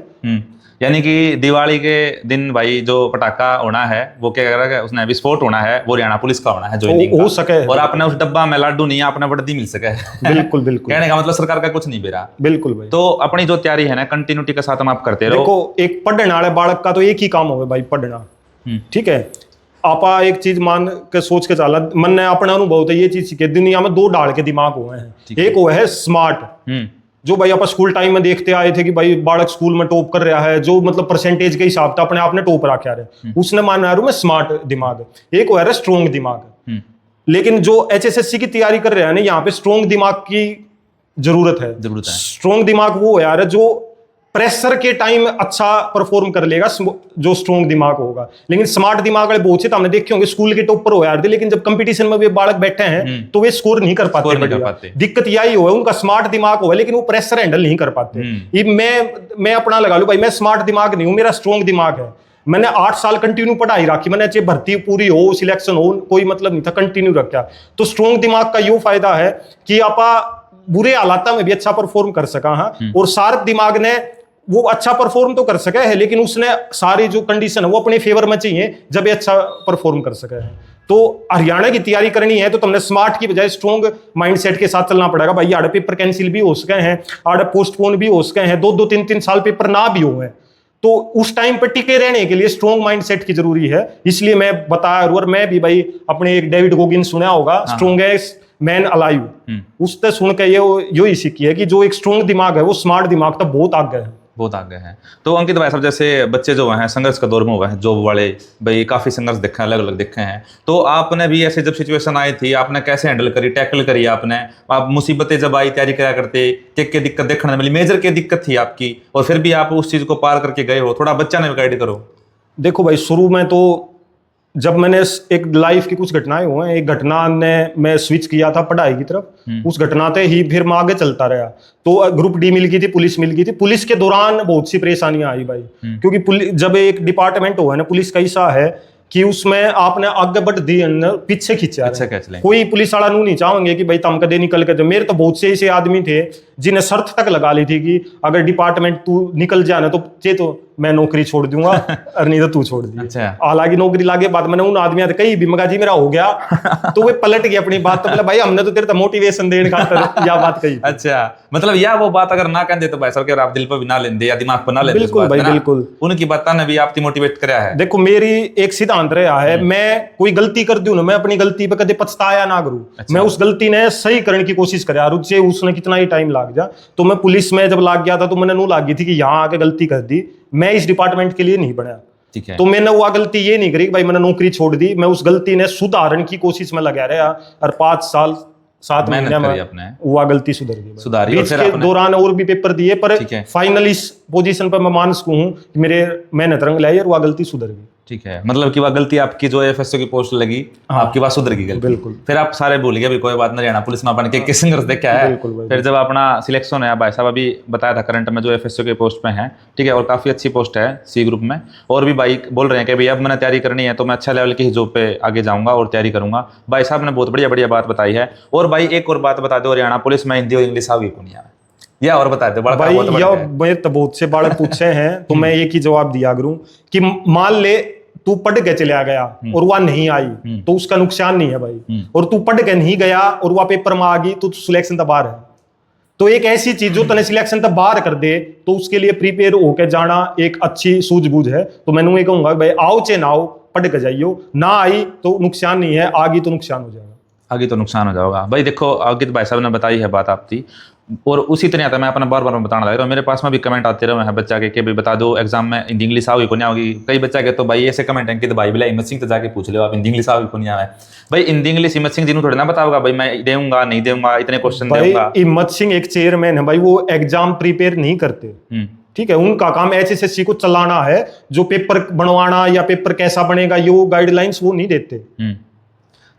यानी कि दिवाली के दिन भाई जो पटाखा होना है वो क्या कर रहा है, उसने विस्फोट होना है वो हरियाणा पुलिस का होना है ज्वाइनिंग हो सके, और आपने उस डब्बा में लड्डू नहीं अपना वर्दी मिल सके। बिल्कुल बिल्कुल, कहने का मतलब सरकार का कुछ नहीं बेरा। बिल्कुल भाई। तो अपनी जो तैयारी है ना कंटिन्यूटी के साथ हम आप करते रहो। देखो एक पढ़ने वाले बालक का तो एक ही काम होगा भाई, पढ़ना। ठीक है, आपा एक चीज मान के सोच के चला, मन ने अपना अनुभव तो ये चीज सीखे, दुनिया में दो डाल के दिमाग हुए हैं, एक वो है स्मार्ट, जो भाई आप स्कूल टाइम में देखते आए थे कि भाई बालक स्कूल में टॉप कर रहा है, जो मतलब परसेंटेज के हिसाब से अपने आप ने टॉप रखा है, उसने माना मैं स्मार्ट दिमाग। एक वो है स्ट्रॉन्ग दिमाग। लेकिन जो एचएसएससी की तैयारी कर रहे हैं ना, यहाँ पे स्ट्रॉन्ग दिमाग की जरूरत है। स्ट्रॉन्ग दिमाग वो है यार जो प्रेशर के टाइम अच्छा परफॉर्म कर लेगा, जो स्ट्रॉन्ग दिमाग होगा। लेकिन स्मार्ट दिमाग वाले बहुत से तो हमने देखे होंगे स्कूल के टॉपर हो यार, लेकिन जब कंपटीशन में वे बालक बैठे हैं तो वे स्कोर नहीं कर पाते। दिक्कत यही हो है, उनका स्मार्ट दिमाग हो लेकिन वो प्रेशर हैंडल नहीं कर पाते। मैं अपना लगा लूं भाई, मैं स्मार्ट दिमाग नहीं हूं, मेरा स्ट्रॉन्ग दिमाग है। मैंने 8 साल कंटिन्यू पढ़ाई रखी, मैंने चाहे भर्ती पूरी हो सिलेक्शन हो कोई मतलब नहीं था, कंटिन्यू रखा। तो स्ट्रॉन्ग दिमाग का यो फायदा है कि आप बुरे हालात में भी अच्छा परफॉर्म कर सका। हाँ, और शार्प दिमाग ने वो अच्छा परफॉर्म तो कर सका है, लेकिन उसने सारी जो कंडीशन है वो अपने फेवर में चाहिए जब ये अच्छा परफॉर्म कर सका है। तो हरियाणा की तैयारी करनी है तो तुमने स्मार्ट की बजाय स्ट्रॉन्ग माइंडसेट के साथ चलना पड़ेगा भाई। आड़े पेपर कैंसिल भी हो सके हैं, आड़े पोस्टपोन भी हो सके हैं, 2-3 साल पेपर ना भी हुए हैं, तो उस टाइम पर टिके रहने के लिए स्ट्रॉन्ग माइंडसेट की जरूरी है। इसलिए मैं बताया, और मैं भी भाई अपने एक डेविड गोगिंस सुना होगा, स्ट्रॉन्गेस्ट मैन अलाइव, उससे सुन के यो ही सीखी है कि जो एक स्ट्रॉन्ग दिमाग है वो स्मार्ट दिमाग तक बहुत आगे है, बहुत आगे हैं। तो अंकित भाई साहब, जैसे बच्चे जो हैं संघर्ष का दौर में हुआ है, जॉब वाले भाई काफी संघर्ष देखे, अलग अलग देखे हैं, तो आपने भी ऐसे जब सिचुएशन आई थी आपने कैसे हैंडल करी, टैकल करी आपने? आप मुसीबतें जब आई तैयारी करा करते, क्या दिक्कत देखने मिली, मेजर क्या दिक्कत थी आपकी, और फिर भी आप उस चीज को पार करके गए हो? थोड़ा बच्चा ने गाइड करो। देखो भाई, शुरू में तो जब मैंने एक लाइफ की कुछ घटनाएं हुए हैं, एक घटना ने मैं स्विच किया था पढ़ाई की तरफ, उस घटना से ही फिर मैं आगे चलता रहा। तो ग्रुप डी मिल गई थी, पुलिस मिल गई थी। पुलिस के दौरान बहुत सी परेशानियां आई भाई, क्योंकि जब एक डिपार्टमेंट हो है ना, पुलिस का ऐसा है कि उसमें आपने आगे बढ़ दी पीछे खींचा, कोई पुलिस वाला नहीं चाहेंगे कि भाई तुम कदे निकल के। मेरे तो बहुत से ऐसे आदमी थे जिन्हें शर्त तक लगा ली थी कि अगर डिपार्टमेंट तू निकल जाए ना तो मैं नौकरी छोड़ दूंगा और नहीं तो तू छोड़ दी। हालांकि नौकरी लागे बाद मैंने उन आदमियों से कही भी मगा जी मेरा हो गया तो वे पलट गए अपनी बात। तो मतलब भाई हमने तो तेरे तो मोटिवेशन देने खातर या बात कही। अच्छा, मतलब या वो बात अगर ना कहते तो भाई साहब आप दिल पर भी ना लेंदे या दिमाग पर ना लेंदे। बिल्कुल भाई बिल्कुल, उनकी बातें ने भी आपकी मोटिवेट कराया है। देखो मेरी एक सिद्धांत रहा है, मैं कोई गलती कर दूं ना, मैं अपनी गलती पे कदे पछताया ना करूं। मैं उस गलती ने सही करने की कोशिश करा, रुझे उसने कितना ही टाइम लग जा। तो मैं पुलिस में जब लग गया था तो मैंने नू लगी थी कि यहाँ आके गलती कर दी, मैं इस डिपार्टमेंट के लिए नहीं बना। ठीक है, तो मैंने वो गलती ये नहीं करी कि भाई मैंने नौकरी छोड़ दी। मैं उस गलती ने सुधारने की कोशिश में लगा रहा और 5 साल 7 महीने में वो गलती सुधर गई, सुधारी। इसके दौरान और भी पेपर दिए, पर फाइनल इस पोजीशन पर मैं मान सकूं हूं कि मेरे मेहनत रंग लाई और वो गलती सुधर गई। ठीक है, मतलब कि वह गलती आपकी जो एफएसओ की पोस्ट लगी, आपकी बात सुधर गई गलती। बिल्कुल, फिर आप सारे भूल गए भी कोई बात नहीं, हरियाणा पुलिस में अपन के संघर्ष देखा है। फिर जब अपना सिलेक्शन है, भाई साहब अभी बताया था करंट में जो एफएसओ के पोस्ट पे हैं, ठीक है, और काफी अच्छी पोस्ट है सी ग्रुप में, और भी भाई बोल रहे हैं कि भाई अब मैंने तैयारी करनी है तो मैं अच्छा लेवल की जॉब पे आगे जाऊंगा और तैयारी करूंगा। भाई साहब ने बहुत बढ़िया बढ़िया बात बताई है। और भाई एक और बात बता दो, हरियाणा पुलिस में हिंदी और इंग्लिश आगे कौन है या और बता दो भाई? मैं तो बहुत से बालक पूछे हैं तो मैं एक ही जवाब दिया करूं कि मान ले तू पढ़ के चला गया और वह नहीं आई तो उसका नुकसान नहीं है भाई, और तू पढ़ के नहीं गया और वह पेपर में आ गई तो सिलेक्शन तो बाहर है। तो एक ऐसी चीज जो तने सिलेक्शन तो बाहर कर दे तो उसके लिए प्रिपेयर होकर जाना एक अच्छी सूझबूझ है। तो मैंने ये कहूंगा भाई आओ चे ना आओ, पढ़ के जाइयो, ना आई तो नुकसान नहीं है, आ गई तो नुकसान हो जाएगा। आगे तो नुकसान हो जाएगा भाई। देखो अंकित भाई साहब ने बताई है बात आपकी, और उसी तरह आता मैं अपना बार बार बताना लग रहा हूँ। मेरे पास में भी कमेंट आते रहे हैं बच्चा के भाई बता दो एग्जाम में हिंदी इंग्लिश आओगी को नहीं आओगी। कई बच्चा के तो भाई ऐसे कमेंट है कि भाई बिला हिम्मत सिंह तो जाके पूछ लो आप हिंदी इंग्लिश आओगी को नहीं आवे। भाई हिंदी इंग्लिश हिम्मत सिंह जी थोड़ी ना बताओगा भाई मैं देऊंगा नहीं देऊंगा इतने क्वेश्चन देऊंगा। हिम्मत सिंह एक चेयरमैन है भाई, वो एग्जाम प्रिपेयर नहीं करते, ठीक है। उनका काम एचएसएससी को चलाना है, जो पेपर बनवाना या पेपर कैसा बनेगा ये वो गाइडलाइंस वो नहीं देते।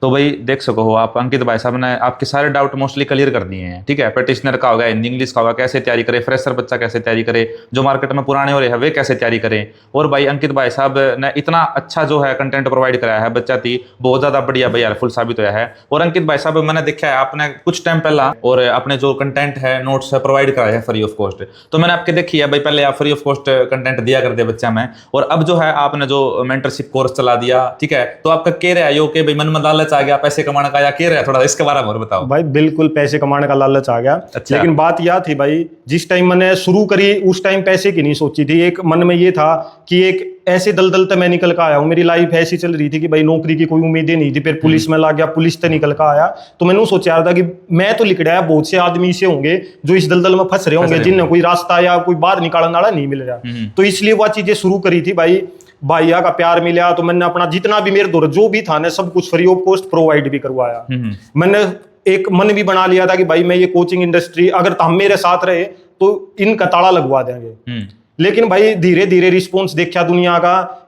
तो भाई देख सको हो आप अंकित भाई साहब ने आपके सारे डाउट मोस्टली क्लियर कर दिए हैं, ठीक है। प्रैक्टिशनर का होगा, हिंदी इंग्लिश का होगा, कैसे तैयारी करे, फ्रेशर बच्चा कैसे तैयारी करे, जो मार्केट में पुराने हो रहे हैं वे कैसे तैयारी करें। और भाई अंकित भाई साहब ने इतना अच्छा जो है कंटेंट प्रोवाइड कराया है बच्चा थी, बहुत ज़्यादा बढ़िया भाई हेल्पफुल साबित हुआ है। और अंकित भाई साहब मैंने देखा है आपने कुछ टाइम पहला और अपने जो कंटेंट है नोट्स प्रोवाइड कराया है फ्री ऑफ कॉस्ट, तो मैंने आपके देखी है भाई पहले आप फ्री ऑफ कॉस्ट कंटेंट दिया करते बच्चा में, और अब जो है आपने जो मेंटरशिप कोर्स चला दिया, ठीक है। तो आपका कह रहा है यो कि भाई मन में लालच आ गया पैसे कमाने का, या कह रहा है थोड़ा इसके बारे में और बताओ। भाई बिल्कुल पैसे कमाने का लालच आ गया। अच्छा। लेकिन बात यह थी भाई जिस टाइम मैंने शुरू करी उस टाइम पैसे की नहीं सोची थी। एक मन में ये था कि एक ऐसे दलदल तक मैं निकल कर आया हूँ, मेरी लाइफ ऐसी चल रही थी कि भाई नौकरी की कोई उम्मीदें नहीं थी, फिर पुलिस में लग गया, पुलिस से निकल कर आया। तो मैंने सोचा था कि मैं तो लिख रहा है बहुत से आदमी से होंगे जो इस दलदल में फंस रहे होंगे, जिन्हें कोई रास्ता या कोई बाहर निकालने वाला नहीं मिल रहा। तो इसलिए वह चीजें शुरू करी थी भाई। भैया का प्यार मिला तो मैंने अपना जितना भी मेरे दौर जो भी था ना सब कुछ फ्री ऑफ कॉस्ट प्रोवाइड भी करवाया। मैंने एक मन भी बना लिया था कि भाई मैं ये कोचिंग इंडस्ट्री अगर हम मेरे साथ रहे तो इनका ताला लगवा देंगे। लेकिन भाई धीरे धीरे रिस्पॉन्स देखा दुनिया का,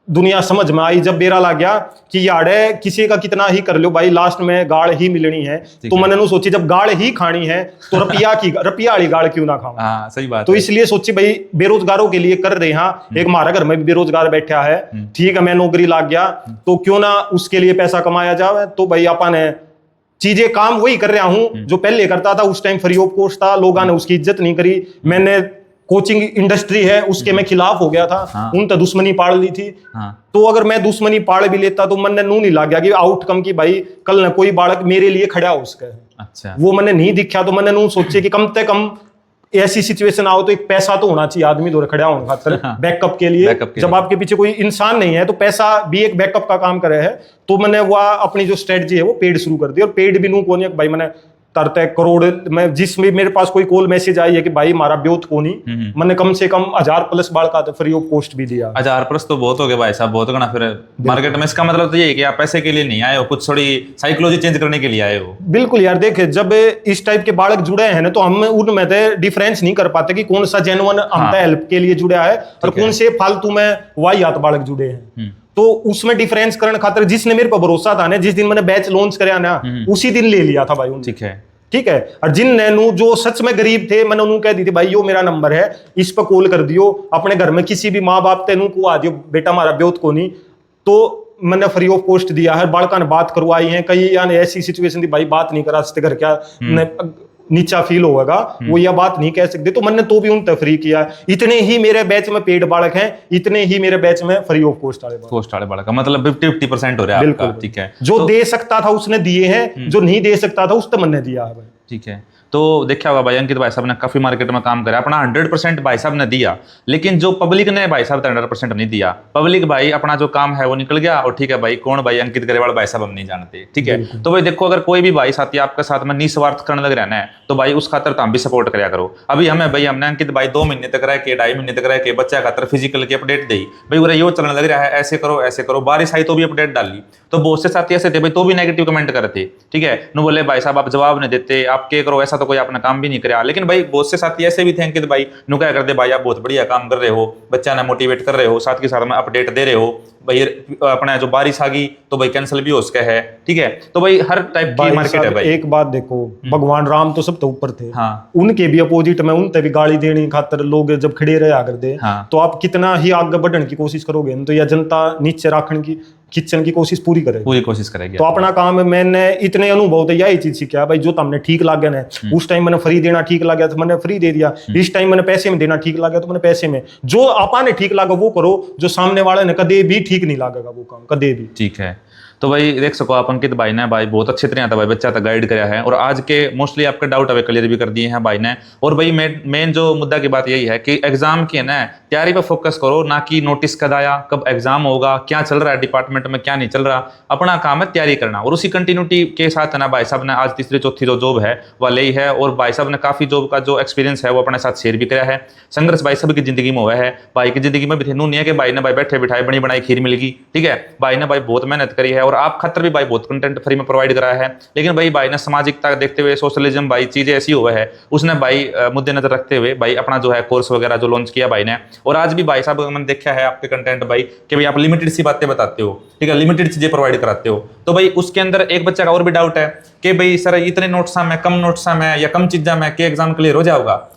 दुनिया समझ में आई जब बेरा लग गया कि यार है किसी का कितना ही कर लो भाई लास्ट में गाड़ ही मिलनी है। तो मैंने नू सोची जब गाड़ ही खानी है तो रपिया वाली गाड़ क्यों ना खाऊं। हाँ, सही बात तो इसलिए सोची भाई बेरोजगारों के लिए कर रहे हैं। एक हमारा घर में भी बेरोजगार बैठा है, ठीक है, मैं नौकरी लग गया तो क्यों ना उसके लिए पैसा कमाया जाए। तो भाई अपन है चीजें काम वही कर रहा हूं जो पहले करता था, उस टाइम फ्री ऑफ कॉस्ट था, लोगों ने उसकी इज्जत नहीं करी। मैंने कोचिंग इंडस्ट्री है उसके मैं खिलाफ हो गया था। हाँ। उन तो दुश्मनी पाड़ ली थी। हाँ। तो अगर मैं दुश्मनी पाड़ भी लेता तो मन ने नू नहीं लग गया कि आउटकम की भाई कल न कोई बालक मेरे लिए खड़ा हो उसका। अच्छा। वो मैंने नहीं दिखा तो मैंने नू सोचे कि कम से कम ऐसी सिचुएशन आओ तो एक पैसा तो होना चाहिए आदमी दो खड़ा होने खातर। हाँ। बैकअप के लिए जब आपके पीछे कोई इंसान नहीं है तो पैसा भी एक बैकअप का काम करे है। तो मैंने वह अपनी जो स्ट्रेटजी है वो पेड शुरू कर दी। और पेड भी नू कौन भाई मैंने तरते करोड़ में जिसमें मेरे पास कोई कॉल मैसेज आई है कि भाई हमारा ब्योत को नहीं, मैंने कम से कम 1000 प्लस बाल का फ्री ऑफ कॉस्ट भी दिया। 1000 प्लस तो बहुत हो गया भाई साहब, बहुत होगा ना। फिर मार्केट में इसका मतलब तो ये है कि आप पैसे के लिए नहीं आए हो, कुछ थोड़ी साइकोलॉजी चेंज करने के लिए आए हो। बिल्कुल यार, देखे जब इस टाइप के बालक जुड़े हैं ना तो हम उनमें डिफरेंस नहीं कर पाते कि कौन सा जेन्युइन हमसे हेल्प के लिए जुड़ा है और कौन से फालतू में वाहियात बालक जुड़े हैं। तो उसमें डिफरेंस करने खातिर जिसने मेरे पर भरोसा था ना, जिस दिन मैंने बैच लॉन्च कराया ना उसी दिन ले लिया था भाई। ठीक है। और जिन नैनू जो सच में गरीब थे मैंने उन्होंने कह दी थी भाई यो मेरा नंबर है, इस पर कॉल कर दियो, अपने घर में किसी भी माँ बाप तेनू को आ दियो बेटा हमारा ब्योत को नहीं। तो मैंने फ्री ऑफ कॉस्ट दिया है। बालका ने बात करवाई है, कई यानी ऐसी सिचुएशन थी भाई बात नहीं करा सकते, घर क्या नीचा फील होगा वो यह बात नहीं कह सकते। तो मैंने तो भी उन फ्री किया। इतने ही मेरे बैच में पेड बालक हैं, इतने ही मेरे बैच में फ्री ऑफ कॉस्ट वाले बालक का मतलब 50-50% हो रहा है आपका। ठीक है। जो तो दे सकता था उसने दिए हैं, जो नहीं दे सकता था उसने मैंने दिया है भाई। ठीक है। तो देखा होगा भाई अंकित भाई साहब ने काफी मार्केट में काम करा, अपना 100% भाई साहब ने दिया। लेकिन जो पब्लिक ने भाई साहब 100% नहीं दिया। पब्लिक भाई अपना जो काम है वो निकल गया। और ठीक है भाई कौन भाई अंकित गरेवाल भाई साहब हम नहीं जानते। ठीक है। तो भाई देखो अगर कोई भी भाई साथी आपके साथ में निस्वार्थ करने लग रहना है तो भाई उस खातर तो हम भी सपोर्ट कराया करो। अभी हमें भाई हमने अंकित भाई 2 महीने तक रह के 2.5 महीने तक रह के बच्चा खातर फिजिकल की अपडेट दी भाई वो यो चलने लग रहा है, ऐसे करो ऐसे करो। बारिश आई तो भी अपडेट डाली। तो बहुत से साथी ऐसे थे भाई तो भी नेगेटिव कमेंट करते। ठीक है। न बोले भाई साहब आप जवाब नहीं देते, आप क्या करो, ऐसा तो कोई अपना काम भी नहीं करा। लेकिन भाई बहुत से साथी ऐसे भी थे अंकित भाई नु क्या करते भाई आप बहुत बढ़िया काम कर रहे हो, बच्चा ने मोटिवेट कर रहे हो, साथ के साथ में अपडेट दे रहे हो भाई। अपना जो बारिश आ गई तो भाई कैंसिल भी हो सका है। ठीक है। तो भाई हर टाइप की मार्केट है भाई। एक बात देखो, भगवान राम तो सब तो ऊपर थे। हाँ। उनके भी अपोजिट में उनते भी गाली देने खातर लोग जब खड़े रहे आकर दे। हाँ। तो आप कितना ही आगे बढ़ने की कोशिश करोगे तो या जनता नीचे रखने की किचन की कोशिश पूरी करेगी। तो अपना काम है। मैंने इतने अनुभव तो यही चीज सीखा भाई, जो हमने ठीक लग गया ना उस टाइम मैंने फ्री देना ठीक लग गया तो मैंने फ्री दे दिया। इस टाइम मैंने पैसे में देना ठीक लग गया तो मैंने पैसे में। जो आपा ने ठीक लगा वो करो, जो सामने वाले ने कदे भी ठीक नहीं लगेगा वो काम कदे भी। ठीक है। तो भाई देख सको आप अंकित भाई ने भाई बहुत अच्छे तरह भाई बच्चा तक गाइड कराया है और आज के मोस्टली आपके डाउट अवे क्लियर भी कर दिए हैं भाई ने। और भाई मेन जो मुद्दा की बात यही है कि एग्जाम की है ना तैयारी पे फोकस करो, ना कि नोटिस कब आया कब एग्जाम होगा क्या चल रहा है डिपार्टमेंट में क्या नहीं चल रहा। अपना काम है तैयारी करना और उसी कंटिन्यूटी के साथ है ना भाई साहब ने आज तीसरी चौथी जो जॉब है वह ले ही है और भाई साहब ने काफी जॉब का जो एक्सपीरियंस है वो अपने साथ शेयर भी किया है। संघर्ष भाई साहब की जिंदगी में हुआ है, भाई की जिंदगी में भी थे नहीं है कि भाई ने भाई बैठे बिठाए बनी बनाई खीर मिल गई, ठीक है। भाई ने भाई बहुत मेहनत करी है और आप खतर भी भाई बहुत कंटेंट फ्री में प्रोवाइड कराया है। लेकिन भाई ने सामाजिकता देखते हुए सोशलिज्म भाई चीजें ऐसी हुआ है उसने भाई मुद्देनजर रखते हुए भाई अपना जो है कोर्स वगैरह जो लॉन्च किया भाई ने। और आज भी भाई साहब मैंने देखा है आपके कंटेंट भाई कि भाई आप लिमिटेड सी बातें बताते हो, ठीक है, लिमिटेड चीजें प्रोवाइड कराते हो। तो भाई उसके अंदर एक बच्चा का और भी डाउट है कि भाई सर इतने नोट्स में कम नोट्स में या कम चीजा में के एग्जाम क्लियर हो जाएगा।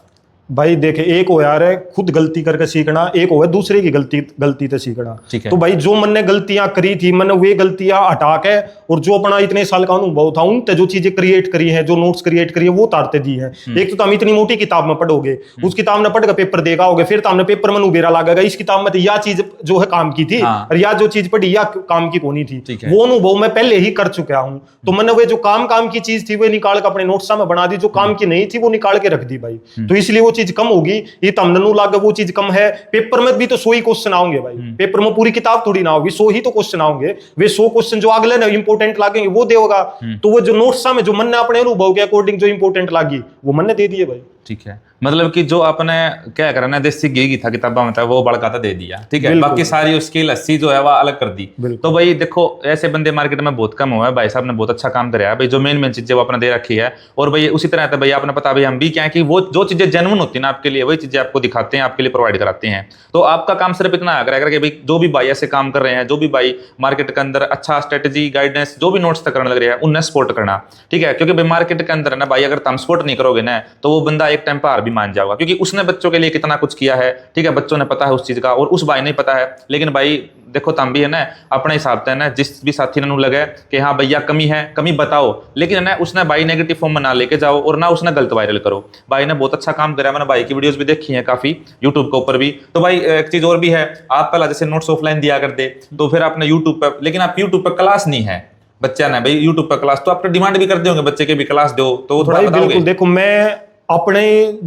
भाई देखे एक हो यार है खुद गलती करके सीखना, एक हो दूसरे की गलती से सीखना। तो भाई जो मन ने गलतियां करी थी मैंने वे गलतियां हटा के और जो अपना इतने साल का अनुभव था उन जो चीजें क्रिएट करी है जो नोट्स क्रिएट करी है वो उतारते दी है। एक तो हम इतनी मोटी किताब में पढ़ोगे उस किताब में पढ़ के पेपर देगा होगे फिर हमने पेपर में उबेरा लागेगा इस किताब में तो यह चीज जो है काम की थी और या जो चीज पढ़ी या काम की कोनी थी वो अनुभव मैं पहले ही कर चुका हूं। तो मैंने वे जो काम की चीज थी वो निकाल के अपने नोट्स में बना दी, जो काम की नहीं थी वो निकाल के रख दी भाई। तो इसलिए वो चीज कम होगी, ये तमनू लागे वो चीज कम है। पेपर में भी तो 100 ही क्वेश्चन आओगे भाई, पेपर में पूरी किताब थोड़ी ना होगी, 100 ही तो क्वेश्चन आओगे। वे 100 क्वेश्चन जो अगले ना इंपोर्टेंट लागेंगे वो देगा। तो वो जो नोट्स में जो मन ने अपने अनुभव के अकॉर्डिंग जो इंपोर्टेंट लागी वो मन ने दे दिए भाई। ठीक है, मतलब कि जो आपने क्या करना देसी घी था किताबा में था वो बड़का था दे दिया, ठीक है, बाकी सारी उसकी लस्सी जो है वो अलग कर दी। तो भाई देखो ऐसे बंदे मार्केट में बहुत कम हुआ है, भाई साहब ने बहुत अच्छा काम कराया भाई, जो मेन चीजें वो आपने दे रखी है। और भाई उसी तरह था भाई आपने पता भाई हम भी क्या है कि वो जो चीजें जेन्युइन होती है ना आपके लिए वही चीजें आपको दिखाते हैं, आपके लिए प्रोवाइड कराते हैं। तो आपका काम सिर्फ इतना आग्रह कि भाई जो भी भाई ऐसे काम कर रहे हैं, जो भी भाई मार्केट के अंदर अच्छा स्ट्रेटेजी गाइडेंस जो भी नोट्स तक करने लग रहे हैं उन्हें सपोर्ट करना, ठीक है। क्योंकि भाई मार्केट के अंदर ना भाई अगर तुम सपोर्ट नहीं करोगे ना तो वो बंदा एक टाइम पर हार भी मान जाएगा, क्योंकि उसने बच्चों के लिए कितना कुछ किया है, ठीक है, बच्चों ने पता है उस चीज का और उस भाई नहीं पता है। लेकिन भाई देखो तम भी है ना अपने हिसाब से ना जिस भी साथी ने लगे कि हाँ भैया कमी है कमी बताओ, लेकिन ना उसने भाई नेगेटिव फॉर्म में ना लेके जाओ और ना उसने गलत वायरल करो। भाई ने बहुत अच्छा काम करा, मैंने भाई की वीडियोस भी देखी है काफी यूट्यूब के ऊपर भी। तो भाई एक चीज और भी है, आप पहला जैसे नोट्स ऑफलाइन दिया करते तो फिर आपने यूट्यूब पर, लेकिन आप यूट्यूब पर क्लास नहीं है बच्चा ना भाई यूट्यूब पर क्लास, तो आप डिमांड भी करते होंगे बच्चे के भी क्लास दो, तो थोड़ा बताओगे। देखो मैं अपने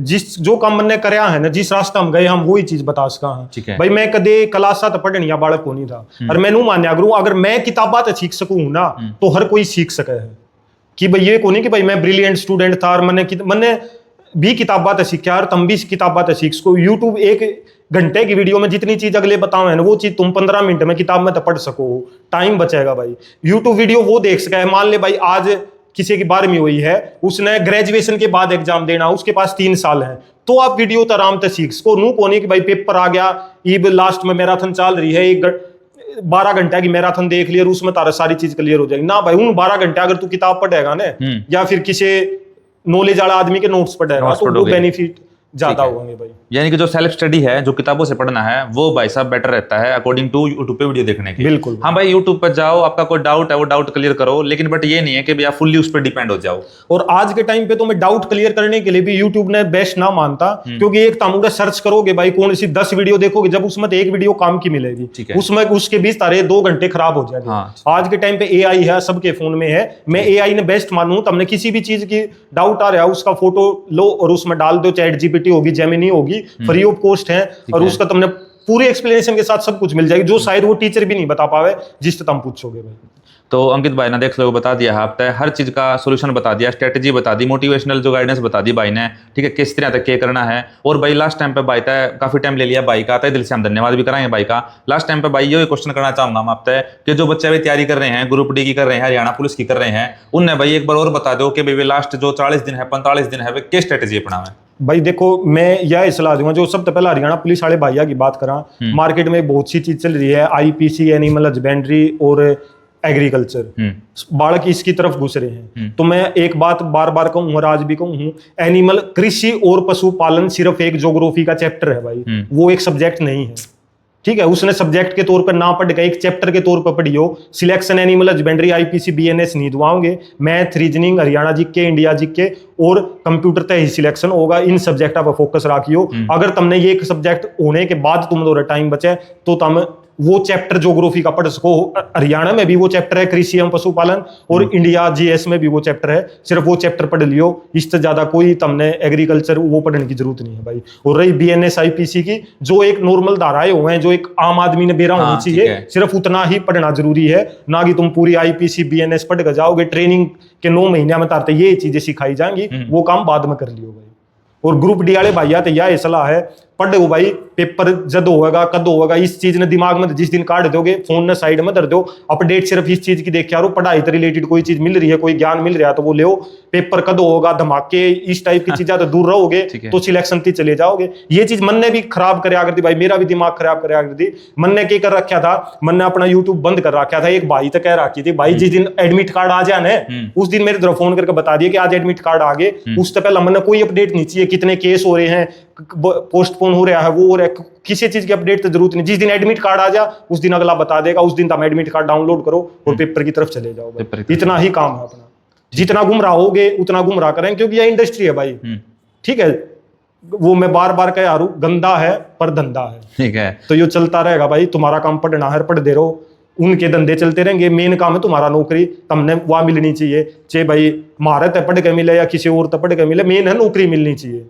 जिस जो काम मैंने कराया है ना जिस रास्ता हम गए हम वही चीज बता सका है भाई। मैं कदे क्लासा तो पढ़नी बालक को नहीं था और मैं मान्या करूं अगर मैं किताबा तो सीख सकूं ना तो हर कोई सीख सके है कि भाई ये को नहीं कि भाई मैं ब्रिलियंट स्टूडेंट था और मैंने भी किताबा तो सीखा और तुम भी किताबा तो सीख सको। यूट्यूब 1 घंटे की वीडियो में जितनी चीज अगले बताओ है ना वो चीज तुम 15 मिनट में किताब में तो पढ़ सको, टाइम बचेगा भाई। यूट्यूब वीडियो वो देख सका है, मान ले भाई आज किसी की 12वीं हुई है उसने ग्रेजुएशन के बाद एग्जाम देना उसके पास 3 साल है तो आप वीडियो तो आराम से सीख सको। नू कोनी कि भाई पेपर आ गया ईब लास्ट में मैराथन चल रही है 12 घंटे की मैराथन देख लिया और उसमें तारा सारी चीज क्लियर हो जाएगी ना भाई। उन 12 घंटे अगर तू किताब पढ़ेगा ना या फिर किसी नॉलेज वाला आदमी के नोट्स पढ़ेगा तो वो बेनिफिट ज्यादा होंगे भाई। यानी कि जो सेल्फ स्टडी है जो किताबों से पढ़ना है वो भाई साहब बेटर रहता है अकॉर्डिंग टू यूट्यूब पे वीडियो देखने के। बिल्कुल हाँ भाई यूट्यूब पर जाओ, आपका कोई डाउट है वो डाउट क्लियर करो, लेकिन बट ये नहीं है कि भैया फुल्ली उस पर डिपेंड हो जाओ। और आज के टाइम पे तो मैं डाउट क्लियर करने के लिए भी यूट्यूब ने बेस्ट ना मानता, क्योंकि एक तामुड़ा सर्च करोगे भाई कौन सी 10 वीडियो देखोगे जब उसमें एक वीडियो काम की मिलेगी उसमें उसके बीच तारे 2 घंटे खराब हो जाएंगे। आज के टाइम पे AI है सबके फोन में है, मैं AI ने बेस्ट मानूं। तुमने किसी भी चीज की डाउट आ रहा है उसका फोटो लो और उसमें डाल दो, चैट GPT होगी जेमिनी होगी, फ्री ऑफ कॉस्ट है और उसका तुमने पूरी एक्सप्लेनेशन के साथ सब कुछ मिल जाएगी जो शायद वो टीचर भी नहीं बता पावे जिससे तुम पूछोगे भाई। तो अंकित भाई ने देख लो बता दिया है आपने, हर चीज का सोल्यूशन बता दिया, स्ट्रेटेजी बता दी, मोटिवेशनल जो गाइडेंस बता दी भाई ने, ठीक है, किस तरह तक क्या करना है। और भाई लास्ट टाइम पे भाई तय काफी टाइम ले लिया भाई का, तय दिल से हम धन्यवाद भी कराएंगे भाई का। लास्ट टाइम पे भाई ये क्वेश्चन करना चाहूंगा मैं आपसे कि जो बच्चे भी तैयारी कर रहे हैं, ग्रुप डी की कर रहे हैं, हरियाणा पुलिस की कर रहे हैं, उन्हें भाई एक बार और बता दो कि भाई लास्ट जो 40 दिन है 45 दिन है वे क्या स्ट्रेटेजी अपनावे। भाई देखो मैं यह सलाह दूंगा जो सबसे पहले हरियाणा पुलिस वाले भैया की बात करा, मार्केट में बहुत सी चीज चल रही है, IPC एनिमल हस्बेंड्री और एग्रीकल्चर, बालक इसकी तरफ घुस रहे हैं। तो मैं एक बात बार बार कहूँ और आज भी कहूँ, एनिमल कृषि और पशुपालन सिर्फ एक ज्योग्राफी का चैप्टर है भाई, वो एक सब्जेक्ट नहीं है, ठीक है। उसने सब्जेक्ट के तौर पर ना पढ़ के एक चैप्टर के तौर पर पढ़ी हो। Selection animal husbandry IPC BNS नहीं दुआओगे, math reasoning Haryana GK India GK और कंप्यूटर तय ही सिलेक्शन होगा। इन सब्जेक्ट पर फोकस रखियो। अगर तुमने ये एक सब्जेक्ट होने के बाद तुम दो टाइम बचे तो तुम वो चैप्टर ज्योग्राफी का पढ़ सको। हरियाणा में भी वो चैप्टर है कृषि एवं पशुपालन, और इंडिया जीएस में भी वो चैप्टर है, सिर्फ वो चैप्टर पढ़ लियो, इससे ज्यादा कोई तुमने एग्रीकल्चर वो पढ़ने की जरूरत नहीं है भाई। और रही बीएनएस आईपीसी की, जो एक नॉर्मल धाराएं हुए हैं जो एक आम आदमी ने बेरा होनी चाहिए, सिर्फ उतना ही पढ़ना जरूरी है, ना कि तुम पूरी आईपीसी बीएनएस पढ़ कर जाओगे। ट्रेनिंग के 9 महीने में तारते ये चीजें सिखाई जाएंगी, वो काम बाद में कर लियो भाई। और ग्रुप डी वाले भैया तो यह सलाह है, पढ़ो भाई, पेपर जद होगा कद होगा इस चीज ने दिमाग में जिस दिन काट दोगे, फोन ने साइड में धर दो, अपडेट सिर्फ इस चीज की देख के आ रहा, पढ़ाई से रिलेटेड कोई चीज मिल रही है, कोई ज्ञान मिल रहा है तो वो ले। पेपर कद होगा, धमाके इस टाइप की चीजें तो दूर रहोगे तो सिलेक्शन थी चले जाओगे। ये चीज मन ने भी खराब कर दी भाई, मेरा भी दिमाग खराब कर दी। मन ने क्या कर रखा था, मन ने अपना यूट्यूब बंद कर रखा था। एक भाई तो कह रखी थी भाई जिस दिन एडमिट कार्ड आ जाए ना, उस दिन मेरे तरफ फोन करके बता दिए कि आज एडमिट कार्ड आ गए। उससे पहले मन ने कोई अपडेट नहीं चाहिए, कितने केस हो रहे हैं, पोस्टपोन हो रहा है, वो हो रहा है, किसी चीज की अपडेट तो जरूरत नहीं। जिस दिन एडमिट कार्ड आ जा उस दिन अगला बता देगा, उस दिन तुम एडमिट कार्ड डाउनलोड करो और पेपर की तरफ चले जाओ। इतना ही काम है अपना। जितना गुमराह होगे उतना गुमराह करें, क्योंकि यह इंडस्ट्री है भाई। ठीक है, वो मैं बार बार कह रहा हूं, गंदा है पर धंधा है। ठीक है, तो ये चलता रहेगा भाई। तुम्हारा काम पढ़ना है, पढ़ दे रहो, उनके धंधे चलते रहेंगे। मेन काम है तुम्हारा नौकरी, तुमने वहां मिलनी चाहिए, चाहे भाई महारत है पढ़ के मिले या किसी और तो पढ़ के मिले, मेन है नौकरी मिलनी चाहिए।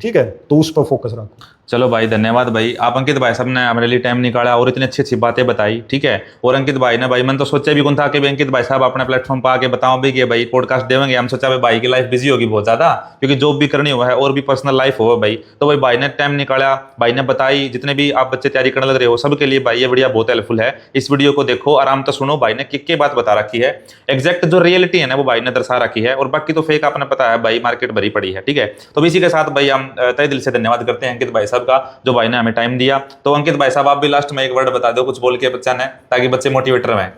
ठीक है, तो उस पर फोकस रखो। चलो भाई, धन्यवाद भाई। आप अंकित भाई साहब ने हमारे लिए टाइम निकाला और इतनी अच्छी अच्छी बातें बताई। ठीक है, और अंकित भाई ने भाई, मैंने तो सोचा भी कौन था कि भाई अंकित भाई साहब अपने प्लेटफॉर्म पर आके बताओ भी कि भाई पॉडकास्ट देंगे। हम सोचा भाई की लाइफ बिजी होगी बहुत ज्यादा, क्योंकि जॉब भी करनी हुआ है और भी पर्सनल लाइफ हो भाई। तो भाई ने टाइम निकाला, भाई ने बताई। जितने भी आप बच्चे तैयारी करने लग रहे हो सबके लिए भाई ये वीडियो बहुत हेल्पफुल है। इस वीडियो को देखो, आराम से सुनो, भाई ने किक बात बता रखी है, एग्जैक्ट जो रियलिटी है ना वो भाई ने दर्शा रखी है, और बाकी तो फेक आपने पता है भाई, मार्केट भरी पड़ी है। ठीक है, तो इसी के साथ भाई हम तहे दिल से धन्यवाद करते हैं अंकित भाई साहब का, जो भाई ने हमें टाइम दिया। तो अंकित भाई साहब, आप भी लास्ट में एक वर्ड बता दो, कुछ बोल के बच्चा ने, ताकि बच्चे मोटिवेटर रहें।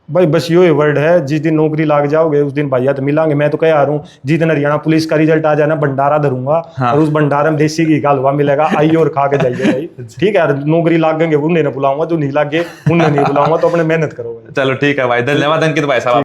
भाई बस यो वर्ड है, जिस दिन नौकरी लाग जाओगे उस दिन भैया तो मिलांगे। मैं तो कह रहा हूँ, जिस दिन हरियाणा पुलिस का रिजल्ट आ जाए ना, भंडारा धरूंगा। हाँ। और उस भंडारे में देसी घी का हलवा मिलेगा, आइए और खा के जाइए भाई। ठीक है, नौकरी लागेंगे उन्हें ना बुलाऊंगा, जो नहीं लागे उन्हें नहीं बुलाऊंगा। तो अपने मेहनत करो। चलो ठीक है भाई, धन्यवाद अंकित भाई साहब।